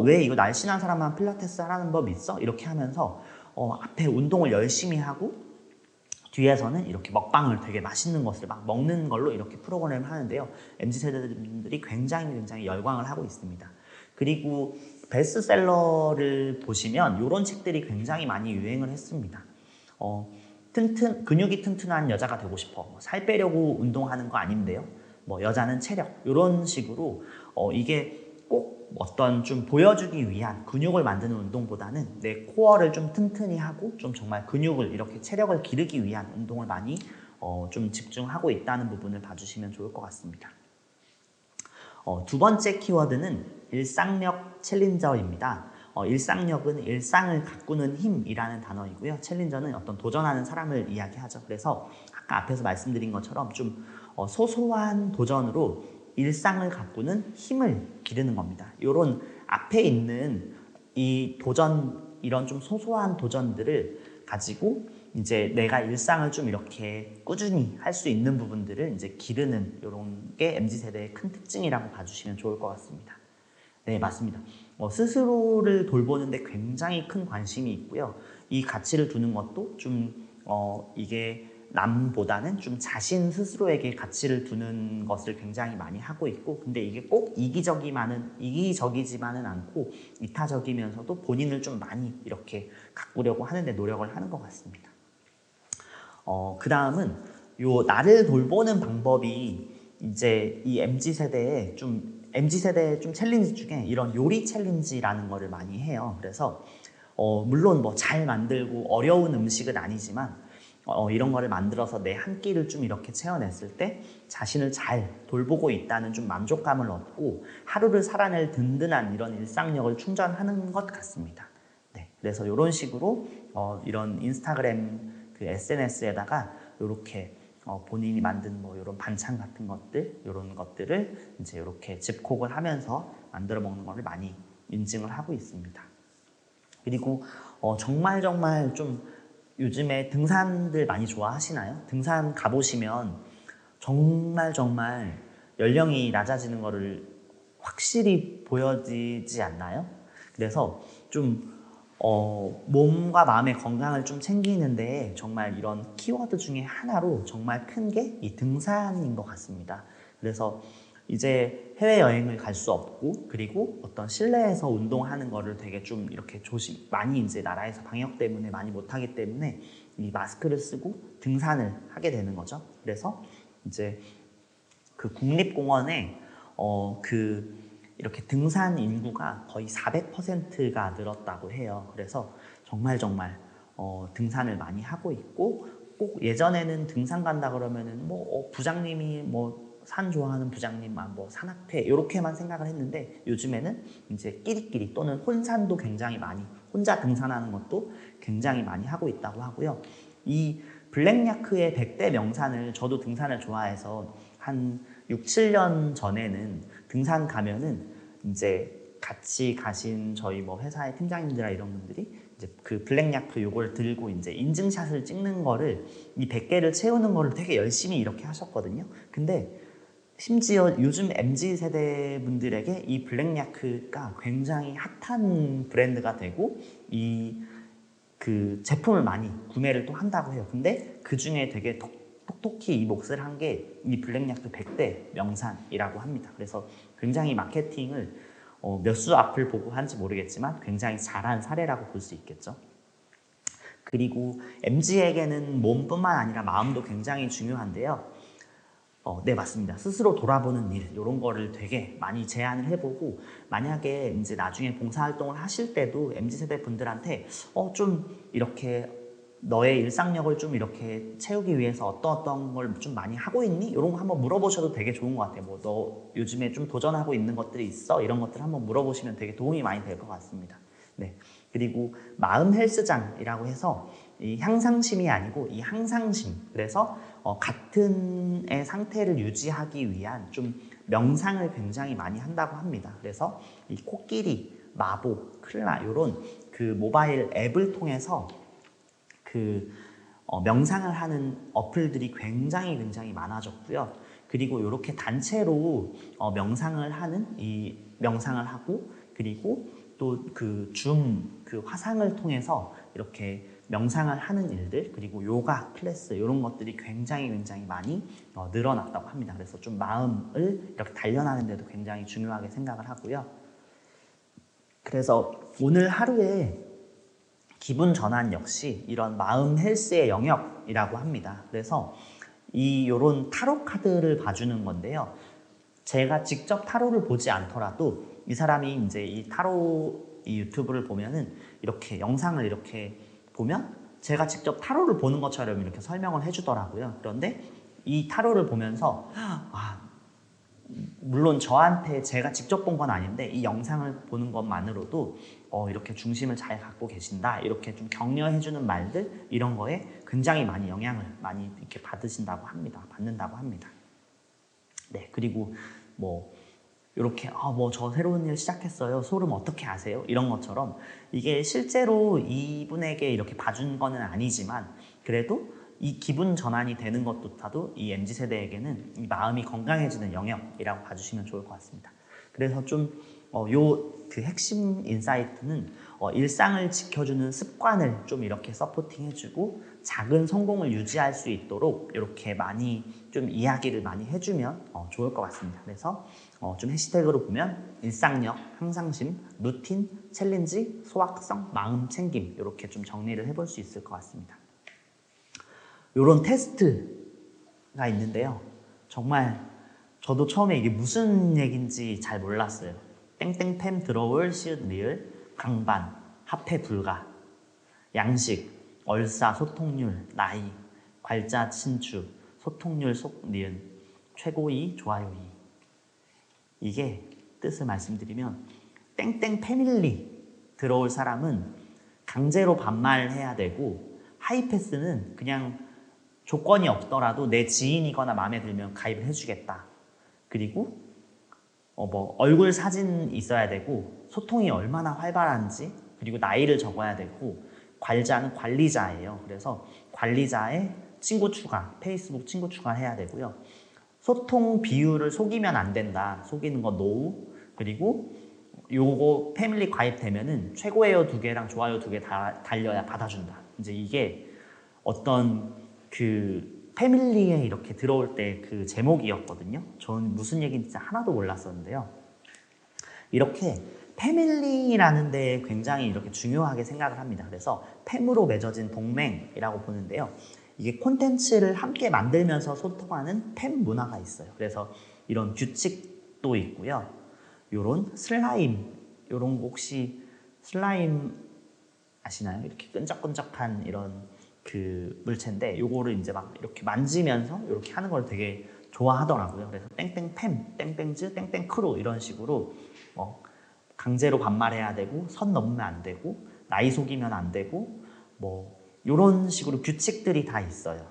왜 이거 날씬한 사람만 필라테스 하라는 법 있어? 이렇게 하면서 앞에 운동을 열심히 하고 뒤에서는 이렇게 먹방을 되게 맛있는 것을 막 먹는 걸로 이렇게 프로그램을 하는데요. MZ세대들이 굉장히 열광을 하고 있습니다. 그리고 베스트셀러를 보시면 이런 책들이 굉장히 많이 유행을 했습니다. 근육이 튼튼한 여자가 되고 싶어. 살 빼려고 운동하는 거 아닌데요. 뭐 여자는 체력 이런 식으로 이게 꼭 어떤 좀 보여주기 위한 근육을 만드는 운동보다는 내 코어를 좀 튼튼히 하고 좀 정말 근육을 이렇게 체력을 기르기 위한 운동을 많이 좀 집중하고 있다는 부분을 봐주시면 좋을 것 같습니다. 두 번째 키워드는 일상력 챌린저입니다. 일상력은 일상을 가꾸는 힘이라는 단어이고요. 챌린저는 어떤 도전하는 사람을 이야기하죠. 그래서 아까 앞에서 말씀드린 것처럼 좀 소소한 도전으로 일상을 가꾸는 힘을 기르는 겁니다. 이런 앞에 있는 이 도전, 이런 좀 소소한 도전들을 가지고 이제 내가 일상을 좀 이렇게 꾸준히 할 수 있는 부분들을 이제 기르는 이런 게 MZ세대의 큰 특징이라고 봐주시면 좋을 것 같습니다. 네, 맞습니다. 스스로를 돌보는데 굉장히 큰 관심이 있고요. 이 가치를 두는 것도 좀 이게 남보다는 좀 자신 스스로에게 가치를 두는 것을 굉장히 많이 하고 있고, 근데 이게 꼭 이기적이지만은 않고 이타적이면서도 본인을 좀 많이 이렇게 가꾸려고 하는데 노력을 하는 것 같습니다. 그 다음은 요 나를 돌보는 방법이 이제 이 MZ세대의 좀 챌린지 중에 이런 요리 챌린지라는 거를 많이 해요. 그래서 물론 뭐 잘 만들고 어려운 음식은 아니지만 이런 거를 만들어서 내 한 끼를 좀 이렇게 채워냈을 때 자신을 잘 돌보고 있다는 좀 만족감을 얻고 하루를 살아낼 든든한 이런 일상력을 충전하는 것 같습니다. 네, 그래서 이런 식으로 이런 인스타그램 그 SNS에다가 이렇게 본인이 만든 뭐 이런 반찬 같은 것들, 이런 것들을 이제 이렇게 집콕을 하면서 만들어 먹는 거를 많이 인증을 하고 있습니다. 그리고 정말 좀 요즘에 등산들 많이 좋아하시나요? 등산 가보시면 정말 연령이 낮아지는 거를 확실히 보여지지 않나요? 그래서 좀 몸과 마음의 건강을 좀 챙기는데 정말 이런 키워드 중에 하나로 정말 큰 게 이 등산인 것 같습니다. 그래서 이제 해외여행을 갈 수 없고, 그리고 어떤 실내에서 운동하는 거를 되게 좀 이렇게 많이 이제 나라에서 방역 때문에 많이 못하기 때문에 이 마스크를 쓰고 등산을 하게 되는 거죠. 그래서 이제 그 국립공원에 이렇게 등산 인구가 거의 400%가 늘었다고 해요. 그래서 정말 등산을 많이 하고 있고, 꼭 예전에는 등산 간다 그러면은 부장님이 산 좋아하는 부장님, 산악회 이렇게만 생각을 했는데, 요즘에는 이제 끼리끼리 또는 혼산도 굉장히 많이, 혼자 등산하는 것도 굉장히 많이 하고 있다고 하고요. 이 블랙야크의 100대 명산을, 저도 등산을 좋아해서 한 6, 7년 전에는 등산 가면은 이제 같이 가신 저희 회사의 팀장님들이나 이런 분들이 이제 그 블랙야크 요걸 들고 이제 인증샷을 찍는 거를, 이 100개를 채우는 거를 되게 열심히 이렇게 하셨거든요. 근데 심지어 요즘 MZ세대 분들에게 이 블랙야크가 굉장히 핫한 브랜드가 되고 그 제품을 많이 구매를 또 한다고 해요. 근데 그 중에 되게 톡톡히 이 몫을 한 게 이 블랙야크 100대 명산이라고 합니다. 그래서 굉장히 마케팅을 몇 수 앞을 보고 한지 모르겠지만 굉장히 잘한 사례라고 볼 수 있겠죠. 그리고 MZ에게는 몸뿐만 아니라 마음도 굉장히 중요한데요. 네, 맞습니다. 스스로 돌아보는 일, 이런 거를 되게 많이 제안을 해보고, 만약에 이제 나중에 봉사활동을 하실 때도 MZ세대 분들한테 좀 이렇게 너의 일상력을 좀 이렇게 채우기 위해서 어떤 걸 좀 많이 하고 있니? 이런 거 한번 물어보셔도 되게 좋은 것 같아요. 너 요즘에 좀 도전하고 있는 것들이 있어? 이런 것들 한번 물어보시면 되게 도움이 많이 될 것 같습니다. 네. 그리고 마음 헬스장이라고 해서 이 향상심이 아니고 이 항상심, 그래서 같은 의 상태를 유지하기 위한 좀 명상을 굉장히 많이 한다고 합니다. 그래서 이 코끼리, 마보, 클라 이런 그 모바일 앱을 통해서 명상을 하는 어플들이 굉장히 많아졌고요. 그리고 이렇게 단체로 명상을 하고, 그리고 또 그 화상을 통해서 이렇게 명상을 하는 일들, 그리고 요가 클래스 이런 것들이 굉장히 많이 늘어났다고 합니다. 그래서 좀 마음을 이렇게 단련하는 데도 굉장히 중요하게 생각을 하고요. 그래서 오늘 하루에 기분 전환 역시 이런 마음 헬스의 영역이라고 합니다. 그래서 요런 타로 카드를 봐주는 건데요. 제가 직접 타로를 보지 않더라도 이 사람이 이제 이 타로 이 유튜브를 보면은 이렇게 영상을 이렇게 보면 제가 직접 타로를 보는 것처럼 이렇게 설명을 해주더라고요. 그런데 이 타로를 보면서 물론 저한테 제가 직접 본 건 아닌데 이 영상을 보는 것만으로도 이렇게 중심을 잘 갖고 계신다, 이렇게 좀 격려해주는 말들, 이런 거에 굉장히 많이 영향을 많이 이렇게 받는다고 합니다. 네, 그리고 뭐 이렇게 뭐 저 새로운 일 시작했어요, 소름 어떻게 아세요? 이런 것처럼 이게 실제로 이분에게 이렇게 봐준 거는 아니지만 그래도 이 기분 전환이 되는 것조차도 이 MZ세대에게는 이 마음이 건강해지는 영역이라고 봐주시면 좋을 것 같습니다. 그래서 좀 그 핵심 인사이트는 일상을 지켜주는 습관을 좀 이렇게 서포팅해주고 작은 성공을 유지할 수 있도록 이렇게 많이 좀 이야기를 많이 해주면 좋을 것 같습니다. 그래서 좀 해시태그로 보면 일상력, 항상심, 루틴, 챌린지, 소확성, 마음 챙김, 이렇게 좀 정리를 해볼 수 있을 것 같습니다. 이런 테스트가 있는데요. 정말 저도 처음에 이게 무슨 얘기인지 잘 몰랐어요. 땡땡팸 들어올 시읒 리을, 강반, 합해 불가, 양식, 얼싸, 소통률, 나이, 괄자, 친추, 소통률, 속, 니은, 최고이, 좋아요이. 이게 뜻을 말씀드리면 땡땡 패밀리 들어올 사람은 강제로 반말해야 되고, 하이패스는 그냥 조건이 없더라도 내 지인이거나 마음에 들면 가입을 해주겠다. 그리고 뭐 얼굴 사진 있어야 되고, 소통이 얼마나 활발한지, 그리고 나이를 적어야 되고, 괄자는 관리자예요. 그래서 관리자의 친구 추가, 페이스북 친구 추가해야 되고요. 소통 비율을 속이면 안 된다. 속이는 거 노우. 그리고 요거 패밀리 가입되면은 최고예요 2개랑 좋아요 2개 다 달려야 받아준다. 이제 이게 어떤 그 패밀리에 이렇게 들어올 때 그 제목이었거든요. 저는 무슨 얘기인지 하나도 몰랐었는데요. 이렇게 패밀리라는 데 굉장히 이렇게 중요하게 생각을 합니다. 그래서 팸으로 맺어진 동맹이라고 보는데요. 이게 콘텐츠를 함께 만들면서 소통하는 팸 문화가 있어요. 그래서 이런 규칙도 있고요. 요런 슬라임, 요런 거 혹시 슬라임 아시나요? 이렇게 끈적끈적한 이런 그 물체인데, 요거를 이제 막 이렇게 만지면서 이렇게 하는 걸 되게 좋아하더라고요. 그래서 땡땡팸, 땡땡즈, 땡땡크루 이런 식으로 강제로 반말해야 되고, 선 넘으면 안 되고, 나이 속이면 안 되고, 뭐 이런 식으로 규칙들이 다 있어요.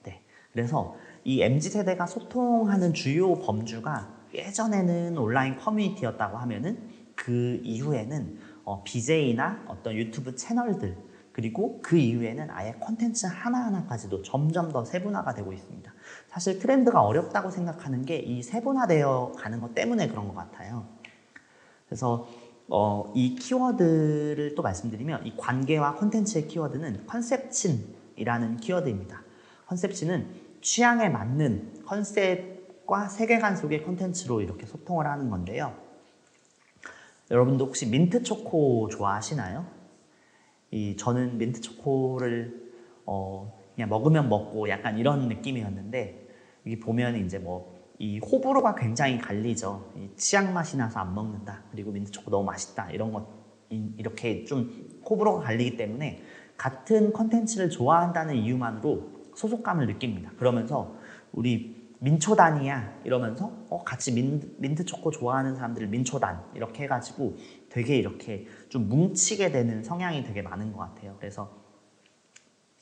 네, 그래서 이 MZ세대가 소통하는 주요 범주가 예전에는 온라인 커뮤니티였다고 하면은 그 이후에는 BJ나 어떤 유튜브 채널들, 그리고 그 이후에는 아예 콘텐츠 하나하나까지도 점점 더 세분화가 되고 있습니다. 사실 트렌드가 어렵다고 생각하는 게 이 세분화되어 가는 것 때문에 그런 것 같아요. 그래서 이 키워드를 또 말씀드리면, 이 관계와 콘텐츠의 키워드는 컨셉친이라는 키워드입니다. 컨셉친은 취향에 맞는 컨셉과 세계관 속의 콘텐츠로 이렇게 소통을 하는 건데요. 여러분도 혹시 민트 초코 좋아하시나요? 저는 민트 초코를 그냥 먹으면 먹고 약간 이런 느낌이었는데, 여기 보면 이제 이 호불호가 굉장히 갈리죠. 치약 맛이 나서 안 먹는다, 그리고 민트 초코 너무 맛있다, 이런 것 이렇게 좀 호불호가 갈리기 때문에 같은 컨텐츠를 좋아한다는 이유만으로 소속감을 느낍니다. 그러면서 우리 민초단이야 이러면서 같이 민트 초코 좋아하는 사람들을 민초단 이렇게 해가지고 되게 이렇게 좀 뭉치게 되는 성향이 되게 많은 것 같아요. 그래서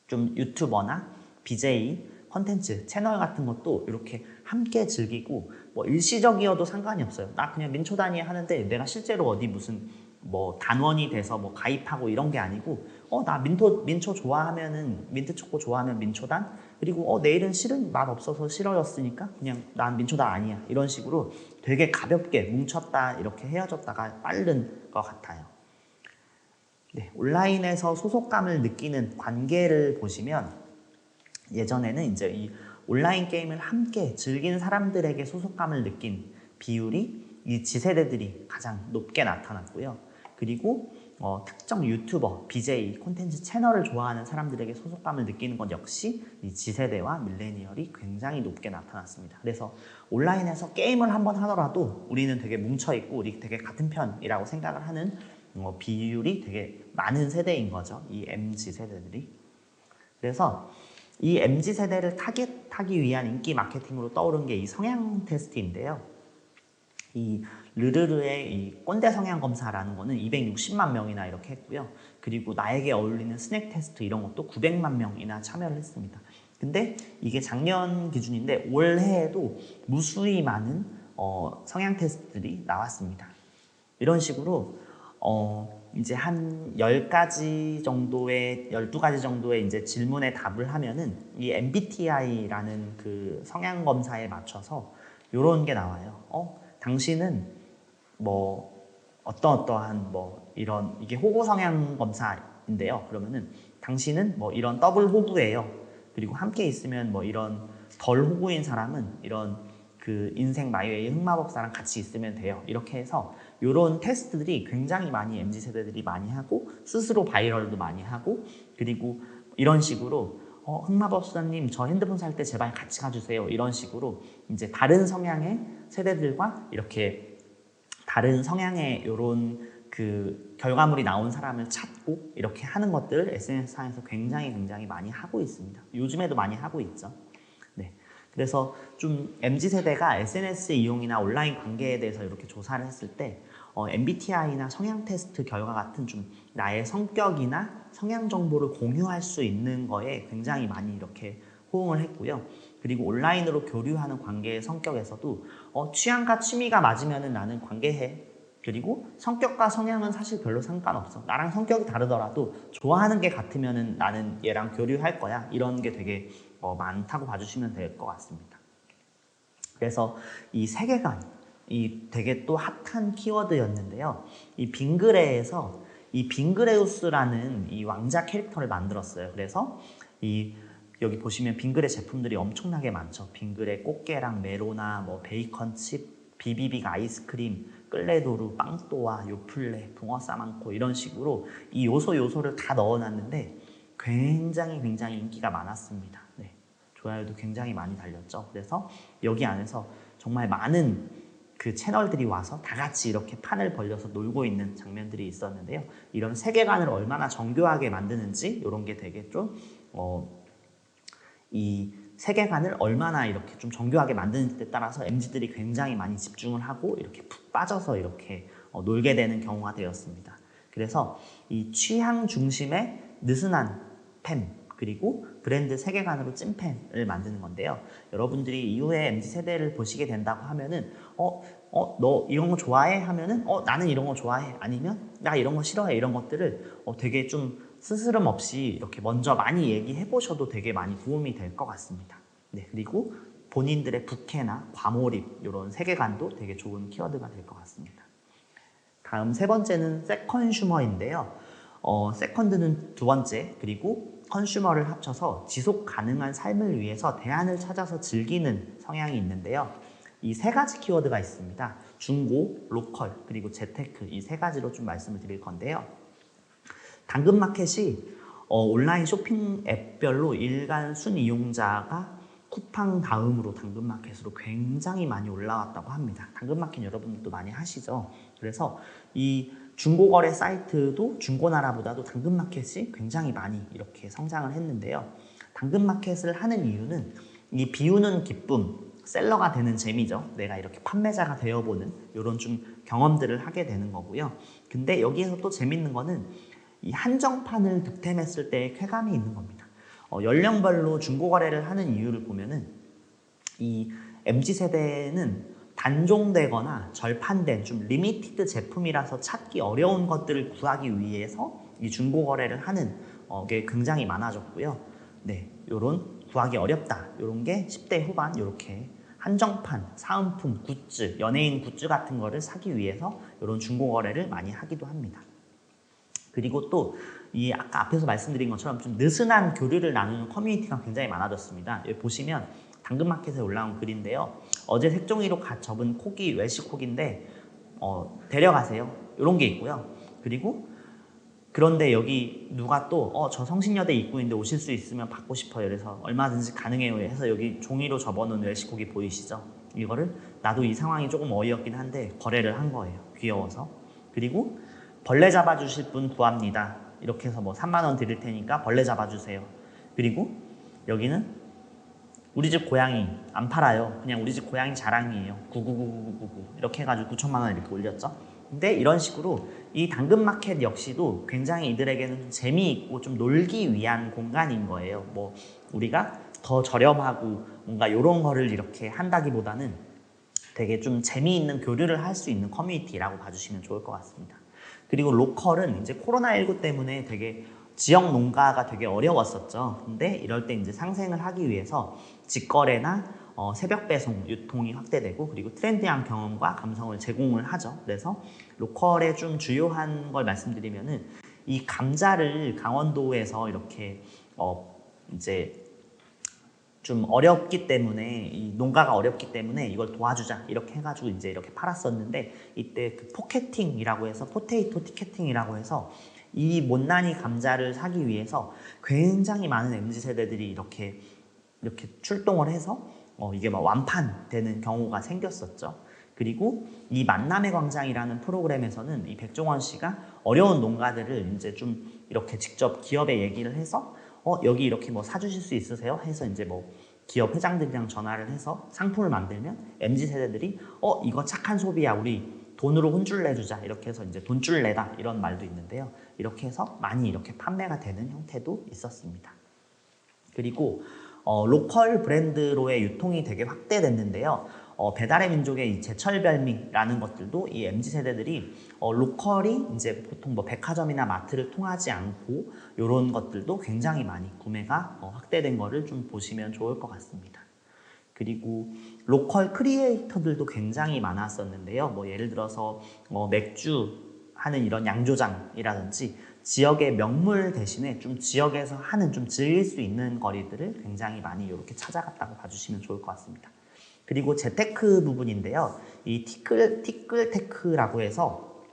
좀 유튜버나 BJ 컨텐츠 채널 같은 것도 이렇게 함께 즐기고, 뭐 일시적이어도 상관이 없어요. 나 그냥 민초단이 하는데 내가 실제로 어디 무슨 뭐 단원이 돼서 뭐 가입하고 이런 게 아니고, 나 민초 좋아하면은 민트 초코 좋아하면 민초단, 그리고 내일은 싫은 맛 없어서 싫어졌으니까 그냥 난 민초단 아니야, 이런 식으로 되게 가볍게 뭉쳤다 이렇게 헤어졌다가 빠른 것 같아요. 네, 온라인에서 소속감을 느끼는 관계를 보시면, 예전에는 이제 이 온라인 게임을 함께 즐기는 사람들에게 소속감을 느낀 비율이 이 Z세대들이 가장 높게 나타났고요. 그리고 특정 유튜버, BJ, 콘텐츠 채널을 좋아하는 사람들에게 소속감을 느끼는 것 역시 이 Z세대와 밀레니얼이 굉장히 높게 나타났습니다. 그래서 온라인에서 게임을 한번 하더라도 우리는 되게 뭉쳐있고 우리 되게 같은 편이라고 생각을 하는 비율이 되게 많은 세대인 거죠. 이 MZ 세대들이. 그래서 이 MZ 세대를 타깃하기 위한 인기 마케팅으로 떠오른 게 이 성향 테스트인데요. 이 르르르의 이 꼰대 성향 검사라는 거는 260만 명이나 이렇게 했고요. 그리고 나에게 어울리는 스낵 테스트 이런 것도 900만 명이나 참여를 했습니다. 근데 이게 작년 기준인데 올해에도 무수히 많은 성향 테스트들이 나왔습니다. 이런 식으로 이제 한 10가지 정도의 12가지 정도의 이제 질문에 답을 하면은 이 MBTI라는 그 성향 검사에 맞춰서 요런 게 나와요. 당신은 뭐 어떠한 뭐 이런 이게 호구 성향 검사인데요. 그러면은 당신은 뭐 이런 더블 호구예요. 그리고 함께 있으면 뭐 이런 덜 호구인 사람은 이런 그 인생 마이웨이 흑마법사랑 같이 있으면 돼요. 이렇게 해서 이런 테스트들이 굉장히 많이 MZ 세대들이 많이 하고 스스로 바이럴도 많이 하고 그리고 이런 식으로 흑마법사님 저 핸드폰 살 때 제발 같이 가주세요. 이런 식으로 이제 다른 성향의 세대들과 이렇게 다른 성향의 이런 그 결과물이 나온 사람을 찾고 이렇게 하는 것들을 SNS상에서 굉장히 많이 하고 있습니다. 요즘에도 많이 하고 있죠. 네. 그래서 좀 MZ세대가 SNS 이용이나 온라인 관계에 대해서 이렇게 조사를 했을 때 MBTI나 성향 테스트 결과 같은 좀 나의 성격이나 성향 정보를 공유할 수 있는 거에 굉장히 많이 이렇게 호응을 했고요. 그리고 온라인으로 교류하는 관계의 성격에서도 취향과 취미가 맞으면 나는 관계해. 그리고 성격과 성향은 사실 별로 상관없어. 나랑 성격이 다르더라도 좋아하는 게 같으면 나는 얘랑 교류할 거야. 이런 게 되게 많다고 봐주시면 될 것 같습니다. 그래서 이 세계관, 이 되게 또 핫한 키워드였는데요. 이 빙그레에서 이 빙그레우스라는 이 왕자 캐릭터를 만들었어요. 그래서 이 여기 보시면 빙그레 제품들이 엄청나게 많죠. 빙그레 꽃게랑 메로나 뭐 베이컨 칩, 비비빅 아이스크림, 끌레도르, 빵또와 요플레, 붕어 싸만코 이런 식으로 이 요소를 다 넣어놨는데 굉장히 인기가 많았습니다. 네, 좋아요도 굉장히 많이 달렸죠. 그래서 여기 안에서 정말 많은 그 채널들이 와서 다 같이 이렇게 판을 벌려서 놀고 있는 장면들이 있었는데요. 이런 세계관을 얼마나 정교하게 만드는지 이런 게 되게 좀 이 세계관을 얼마나 이렇게 좀 정교하게 만드는지에 따라서 MZ들이 굉장히 많이 집중을 하고 이렇게 푹 빠져서 이렇게 놀게 되는 경우가 되었습니다. 그래서 이 취향 중심의 느슨한 팸 그리고 브랜드 세계관으로 찐팸을 만드는 건데요. 여러분들이 이후에 MZ세대를 보시게 된다고 하면은 너 이런 거 좋아해? 하면은 나는 이런 거 좋아해. 아니면 나 이런 거 싫어해. 이런 것들을 되게 좀 스스럼 없이 이렇게 먼저 많이 얘기해 보셔도 되게 많이 도움이 될 것 같습니다. 네, 그리고 본인들의 부캐나 과몰입 이런 세계관도 되게 좋은 키워드가 될 것 같습니다. 다음 세 번째는 세컨슈머인데요. 세컨드는 두 번째 그리고 컨슈머를 합쳐서 지속 가능한 삶을 위해서 대안을 찾아서 즐기는 성향이 있는데요. 이 세 가지 키워드가 있습니다. 중고, 로컬, 그리고 재테크 이 세 가지로 좀 말씀을 드릴 건데요. 당근마켓이 온라인 쇼핑 앱별로 일간 순이용자가 쿠팡 다음으로 당근마켓으로 굉장히 많이 올라왔다고 합니다. 당근마켓 여러분들도 많이 하시죠? 그래서 이 중고거래 사이트도 중고나라보다도 당근마켓이 굉장히 많이 이렇게 성장을 했는데요. 당근마켓을 하는 이유는 이 비우는 기쁨, 셀러가 되는 재미죠. 내가 이렇게 판매자가 되어보는 이런 좀 경험들을 하게 되는 거고요. 근데 여기에서 또 재밌는 거는 이 한정판을 득템했을 때의 쾌감이 있는 겁니다. 연령별로 중고거래를 하는 이유를 보면은 이 MZ세대는 단종되거나 절판된 좀 리미티드 제품이라서 찾기 어려운 것들을 구하기 위해서 이 중고거래를 하는 게 굉장히 많아졌고요. 네, 요런 구하기 어렵다. 요런 게 10대 후반 요렇게 한정판, 사은품, 굿즈, 연예인 굿즈 같은 거를 사기 위해서 이런 중고거래를 많이 하기도 합니다. 그리고 또 이 아까 앞에서 말씀드린 것처럼 좀 느슨한 교류를 나누는 커뮤니티가 굉장히 많아졌습니다. 여기 보시면 당근마켓에 올라온 글인데요. 어제 색종이로 접은 코기 외식콕인데 데려가세요. 이런 게 있고요. 그리고 그런데 여기 누가 또 저 성신여대 입구인데 오실 수 있으면 받고 싶어요. 그래서 얼마든지 가능해요 해서 여기 종이로 접어놓은 외식콕이 보이시죠? 이거를 나도 이 상황이 조금 어이없긴 한데 거래를 한 거예요. 귀여워서. 그리고 벌레 잡아주실 분 구합니다. 이렇게 해서 뭐 3만 원 드릴 테니까 벌레 잡아주세요. 그리고 여기는 우리 집 고양이 안 팔아요. 그냥 우리 집 고양이 자랑이에요. 9999999 이렇게 해가지고 9천만 원 이렇게 올렸죠. 근데 이런 식으로 이 당근마켓 역시도 굉장히 이들에게는 재미있고 좀 놀기 위한 공간인 거예요. 뭐 우리가 더 저렴하고 뭔가 이런 거를 이렇게 한다기보다는 되게 좀 재미있는 교류를 할 수 있는 커뮤니티라고 봐주시면 좋을 것 같습니다. 그리고 로컬은 이제 코로나19 때문에 되게 지역 농가가 되게 어려웠었죠. 근데 이럴 때 이제 상생을 하기 위해서 직거래나 새벽 배송 유통이 확대되고 그리고 트렌디한 경험과 감성을 제공을 하죠. 그래서 로컬의 좀 주요한 걸 말씀드리면은 이 감자를 강원도에서 이렇게 이제 좀 어렵기 때문에 이 농가가 어렵기 때문에 이걸 도와주자 이렇게 해가지고 이제 이렇게 팔았었는데 이때 그 포켓팅이라고 해서 포테이토 티켓팅이라고 해서 이 못난이 감자를 사기 위해서 굉장히 많은 MZ 세대들이 이렇게 출동을 해서 이게 막 완판되는 경우가 생겼었죠. 그리고 이 만남의 광장이라는 프로그램에서는 이 백종원 씨가 어려운 농가들을 이제 좀 이렇게 직접 기업에 얘기를 해서 여기 이렇게 뭐 사주실 수 있으세요? 해서 이제 뭐 기업 회장들이랑 전화를 해서 상품을 만들면 MZ 세대들이 이거 착한 소비야 우리 돈으로 혼줄 내주자 이렇게 해서 이제 돈줄 내다 이런 말도 있는데요. 이렇게 해서 많이 이렇게 판매가 되는 형태도 있었습니다. 그리고 로컬 브랜드로의 유통이 되게 확대됐는데요. 배달의 민족의 이 제철별미라는 것들도 이 MZ 세대들이 로컬이 이제 보통 뭐 백화점이나 마트를 통하지 않고 이런 것들도 굉장히 많이 구매가 확대된 거를 좀 보시면 좋을 것 같습니다. 그리고 로컬 크리에이터들도 굉장히 많았었는데요. 뭐 예를 들어서 맥주 하는 이런 양조장이라든지 지역의 명물 대신에 좀 지역에서 하는 좀 즐길 수 있는 거리들을 굉장히 많이 이렇게 찾아갔다고 봐주시면 좋을 것 같습니다. 그리고 재테크 부분인데요. 이 티끌테크라고 해서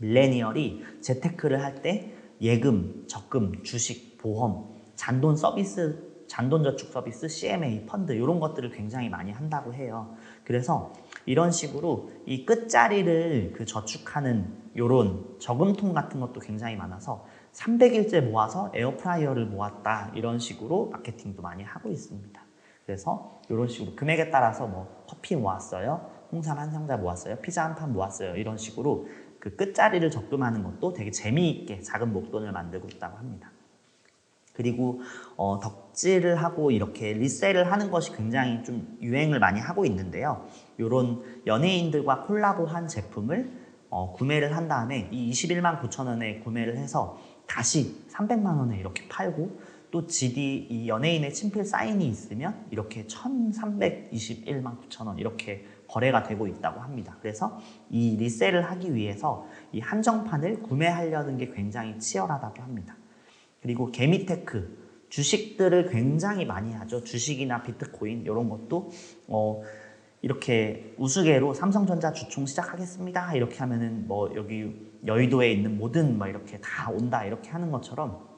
밀레니얼이 재테크를 할 때 예금, 적금, 주식, 보험, 잔돈 저축 서비스, CMA, 펀드 이런 것들을 굉장히 많이 한다고 해요. 그래서 이런 식으로 이 끝자리를 저축하는 이런 저금통 같은 것도 굉장히 많아서 300일째 모아서 에어프라이어를 모았다 이런 식으로 마케팅도 많이 하고 있습니다. 그래서 이런 식으로 금액에 따라서 뭐 커피 모았어요, 홍삼 한 상자 모았어요, 피자 한 판 모았어요 이런 식으로 그 끝자리를 적금하는 것도 되게 재미있게 작은 목돈을 만들고 있다고 합니다. 그리고 덕질을 하고 이렇게 리셀을 하는 것이 굉장히 좀 유행을 많이 하고 있는데요. 이런 연예인들과 콜라보한 제품을 구매를 한 다음에 이 21만 9천 원에 구매를 해서 다시 300만 원에 이렇게 팔고 또 GD 이 연예인의 친필 사인이 있으면 이렇게 1321만 9천 원 이렇게 거래가 되고 있다고 합니다. 그래서 이 리셀을 하기 위해서 이 한정판을 구매하려는 게 굉장히 치열하다고 합니다. 그리고 개미테크, 주식들을 굉장히 많이 하죠. 주식이나 비트코인 이런 것도 이렇게 우스개로 삼성전자 주총 시작하겠습니다. 이렇게 하면은 뭐 여기 여의도에 있는 모든 뭐 이렇게 다 온다 이렇게 하는 것처럼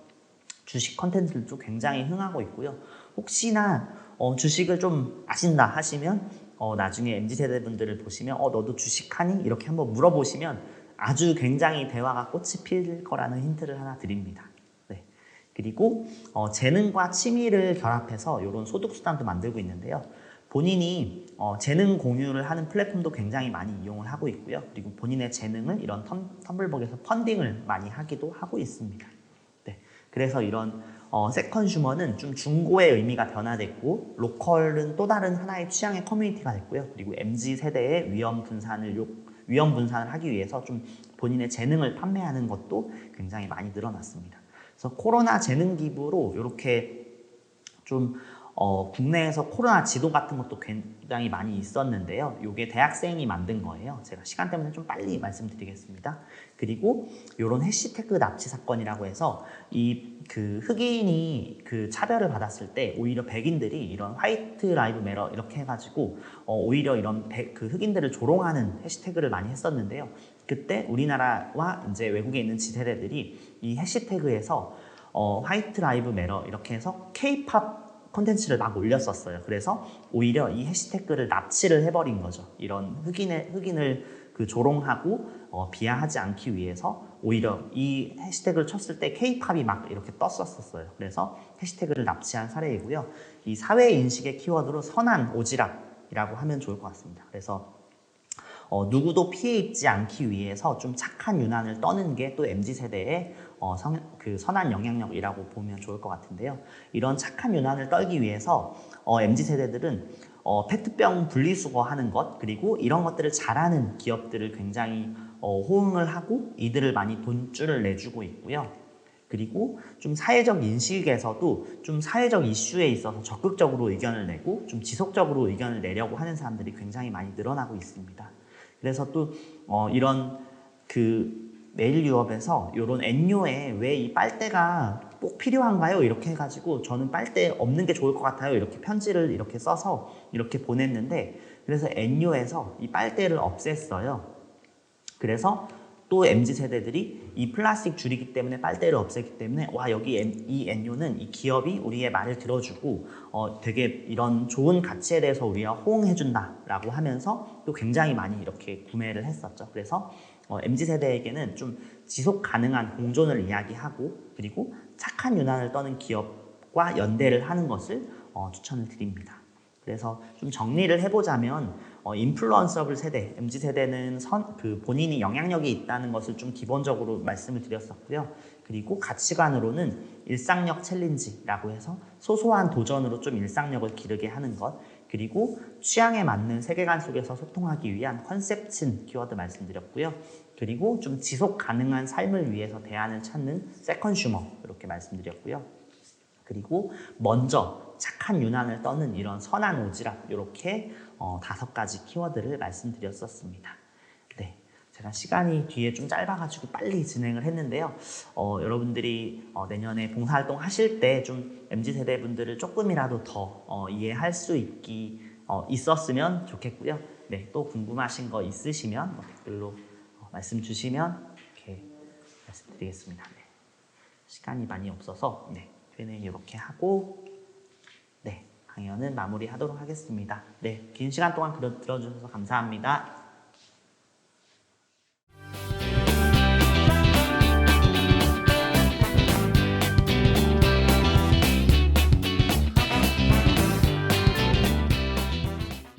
주식 컨텐츠들도 굉장히 흥하고 있고요. 혹시나 주식을 좀 아신다 하시면 나중에 MZ세대 분들을 보시면 너도 주식하니? 이렇게 한번 물어보시면 아주 굉장히 대화가 꽃이 필 거라는 힌트를 하나 드립니다. 네. 그리고 재능과 취미를 결합해서 이런 소득수단도 만들고 있는데요. 본인이 재능 공유를 하는 플랫폼도 굉장히 많이 이용을 하고 있고요. 그리고 본인의 재능을 이런 텀블벅에서 펀딩을 많이 하기도 하고 있습니다. 네. 그래서 이런 세컨슈머는 좀 중고의 의미가 변화됐고 로컬은 또 다른 하나의 취향의 커뮤니티가 됐고요. 그리고 MZ세대의 위험 분산을 하기 위해서 좀 본인의 재능을 판매하는 것도 굉장히 많이 늘어났습니다. 그래서 코로나 재능 기부로 이렇게 좀 국내에서 코로나 지도 같은 것도 굉장히 많이 있었는데요. 이게 대학생이 만든 거예요. 제가 시간 때문에 좀 빨리 말씀드리겠습니다. 그리고 이런 해시태그 납치 사건이라고 해서 그 흑인이 그 차별을 받았을 때 오히려 백인들이 이런 화이트 라이브 매러 이렇게 해가지고 오히려 이런 그 흑인들을 조롱하는 해시태그를 많이 했었는데요. 그때 우리나라와 이제 외국에 있는 지세대들이 이 해시태그에서 화이트 라이브 매러 이렇게 해서 K-팝 콘텐츠를 막 올렸었어요. 그래서 오히려 이 해시태그를 납치를 해버린 거죠. 이런 흑인을 그 조롱하고 비하하지 않기 위해서 오히려 이 해시태그를 쳤을 때 K-팝이 막 이렇게 떴었어요. 그래서 해시태그를 납치한 사례이고요. 이 사회 인식의 키워드로 선한 오지랖이라고 하면 좋을 것 같습니다. 그래서 누구도 피해 입지 않기 위해서 좀 착한 유난을 떠는 게 또 MZ세대의 그 선한 영향력이라고 보면 좋을 것 같은데요. 이런 착한 유난을 떨기 위해서 MZ세대들은 페트병 분리수거하는 것, 그리고 이런 것들을 잘하는 기업들을 굉장히 호응을 하고 이들을 많이 돈줄을 내주고 있고요. 그리고 좀 사회적 인식에서도 좀 사회적 이슈에 있어서 적극적으로 의견을 내고 좀 지속적으로 의견을 내려고 하는 사람들이 굉장히 많이 늘어나고 있습니다. 그래서 또 이런 그 메일 유업에서 이런 N요에 왜 이 빨대가 꼭 필요한가요? 이렇게 해가지고 저는 빨대 없는 게 좋을 것 같아요. 이렇게 편지를 이렇게 써서 이렇게 보냈는데, 그래서 N요에서 이 빨대를 없앴어요. 그래서 또 MZ세대들이 이 플라스틱 줄이기 때문에 빨대를 없앴기 때문에 와, 여기 이 N요는 이 기업이 우리의 말을 들어주고 되게 이런 좋은 가치에 대해서 우리가 호응해준다 라고 하면서 또 굉장히 많이 이렇게 구매를 했었죠. 그래서 MZ세대에게는 좀 지속 가능한 공존을 이야기하고 그리고 착한 유난을 떠는 기업과 연대를 하는 것을 추천을 드립니다. 그래서 좀 정리를 해보자면 인플루언서블 세대, MZ세대는 본인이 영향력이 있다는 것을 좀 기본적으로 말씀을 드렸었고요. 그리고 가치관으로는 일상력 챌린지라고 해서 소소한 도전으로 좀 일상력을 기르게 하는 것, 그리고 취향에 맞는 세계관 속에서 소통하기 위한 컨셉친 키워드 말씀드렸고요. 그리고 좀 지속 가능한 삶을 위해서 대안을 찾는 세컨슈머 이렇게 말씀드렸고요. 그리고 먼저 착한 유난을 떠는 이런 선한 오지랖, 이렇게 5가지 키워드를 말씀드렸었습니다. 네, 제가 시간이 뒤에 좀 짧아가지고 빨리 진행을 했는데요. 여러분들이 내년에 봉사활동 하실 때 좀 MZ세대 분들을 조금이라도 더 이해할 수 있었으면 좋겠고요. 네, 또 궁금하신 거 있으시면 댓글로 말씀 주시면 이렇게 말씀드리겠습니다. 네, 시간이 많이 없어서 Q&A 이렇게 하고 강연은 마무리하도록 하겠습니다. 긴 시간 동안 들어주셔서 감사합니다.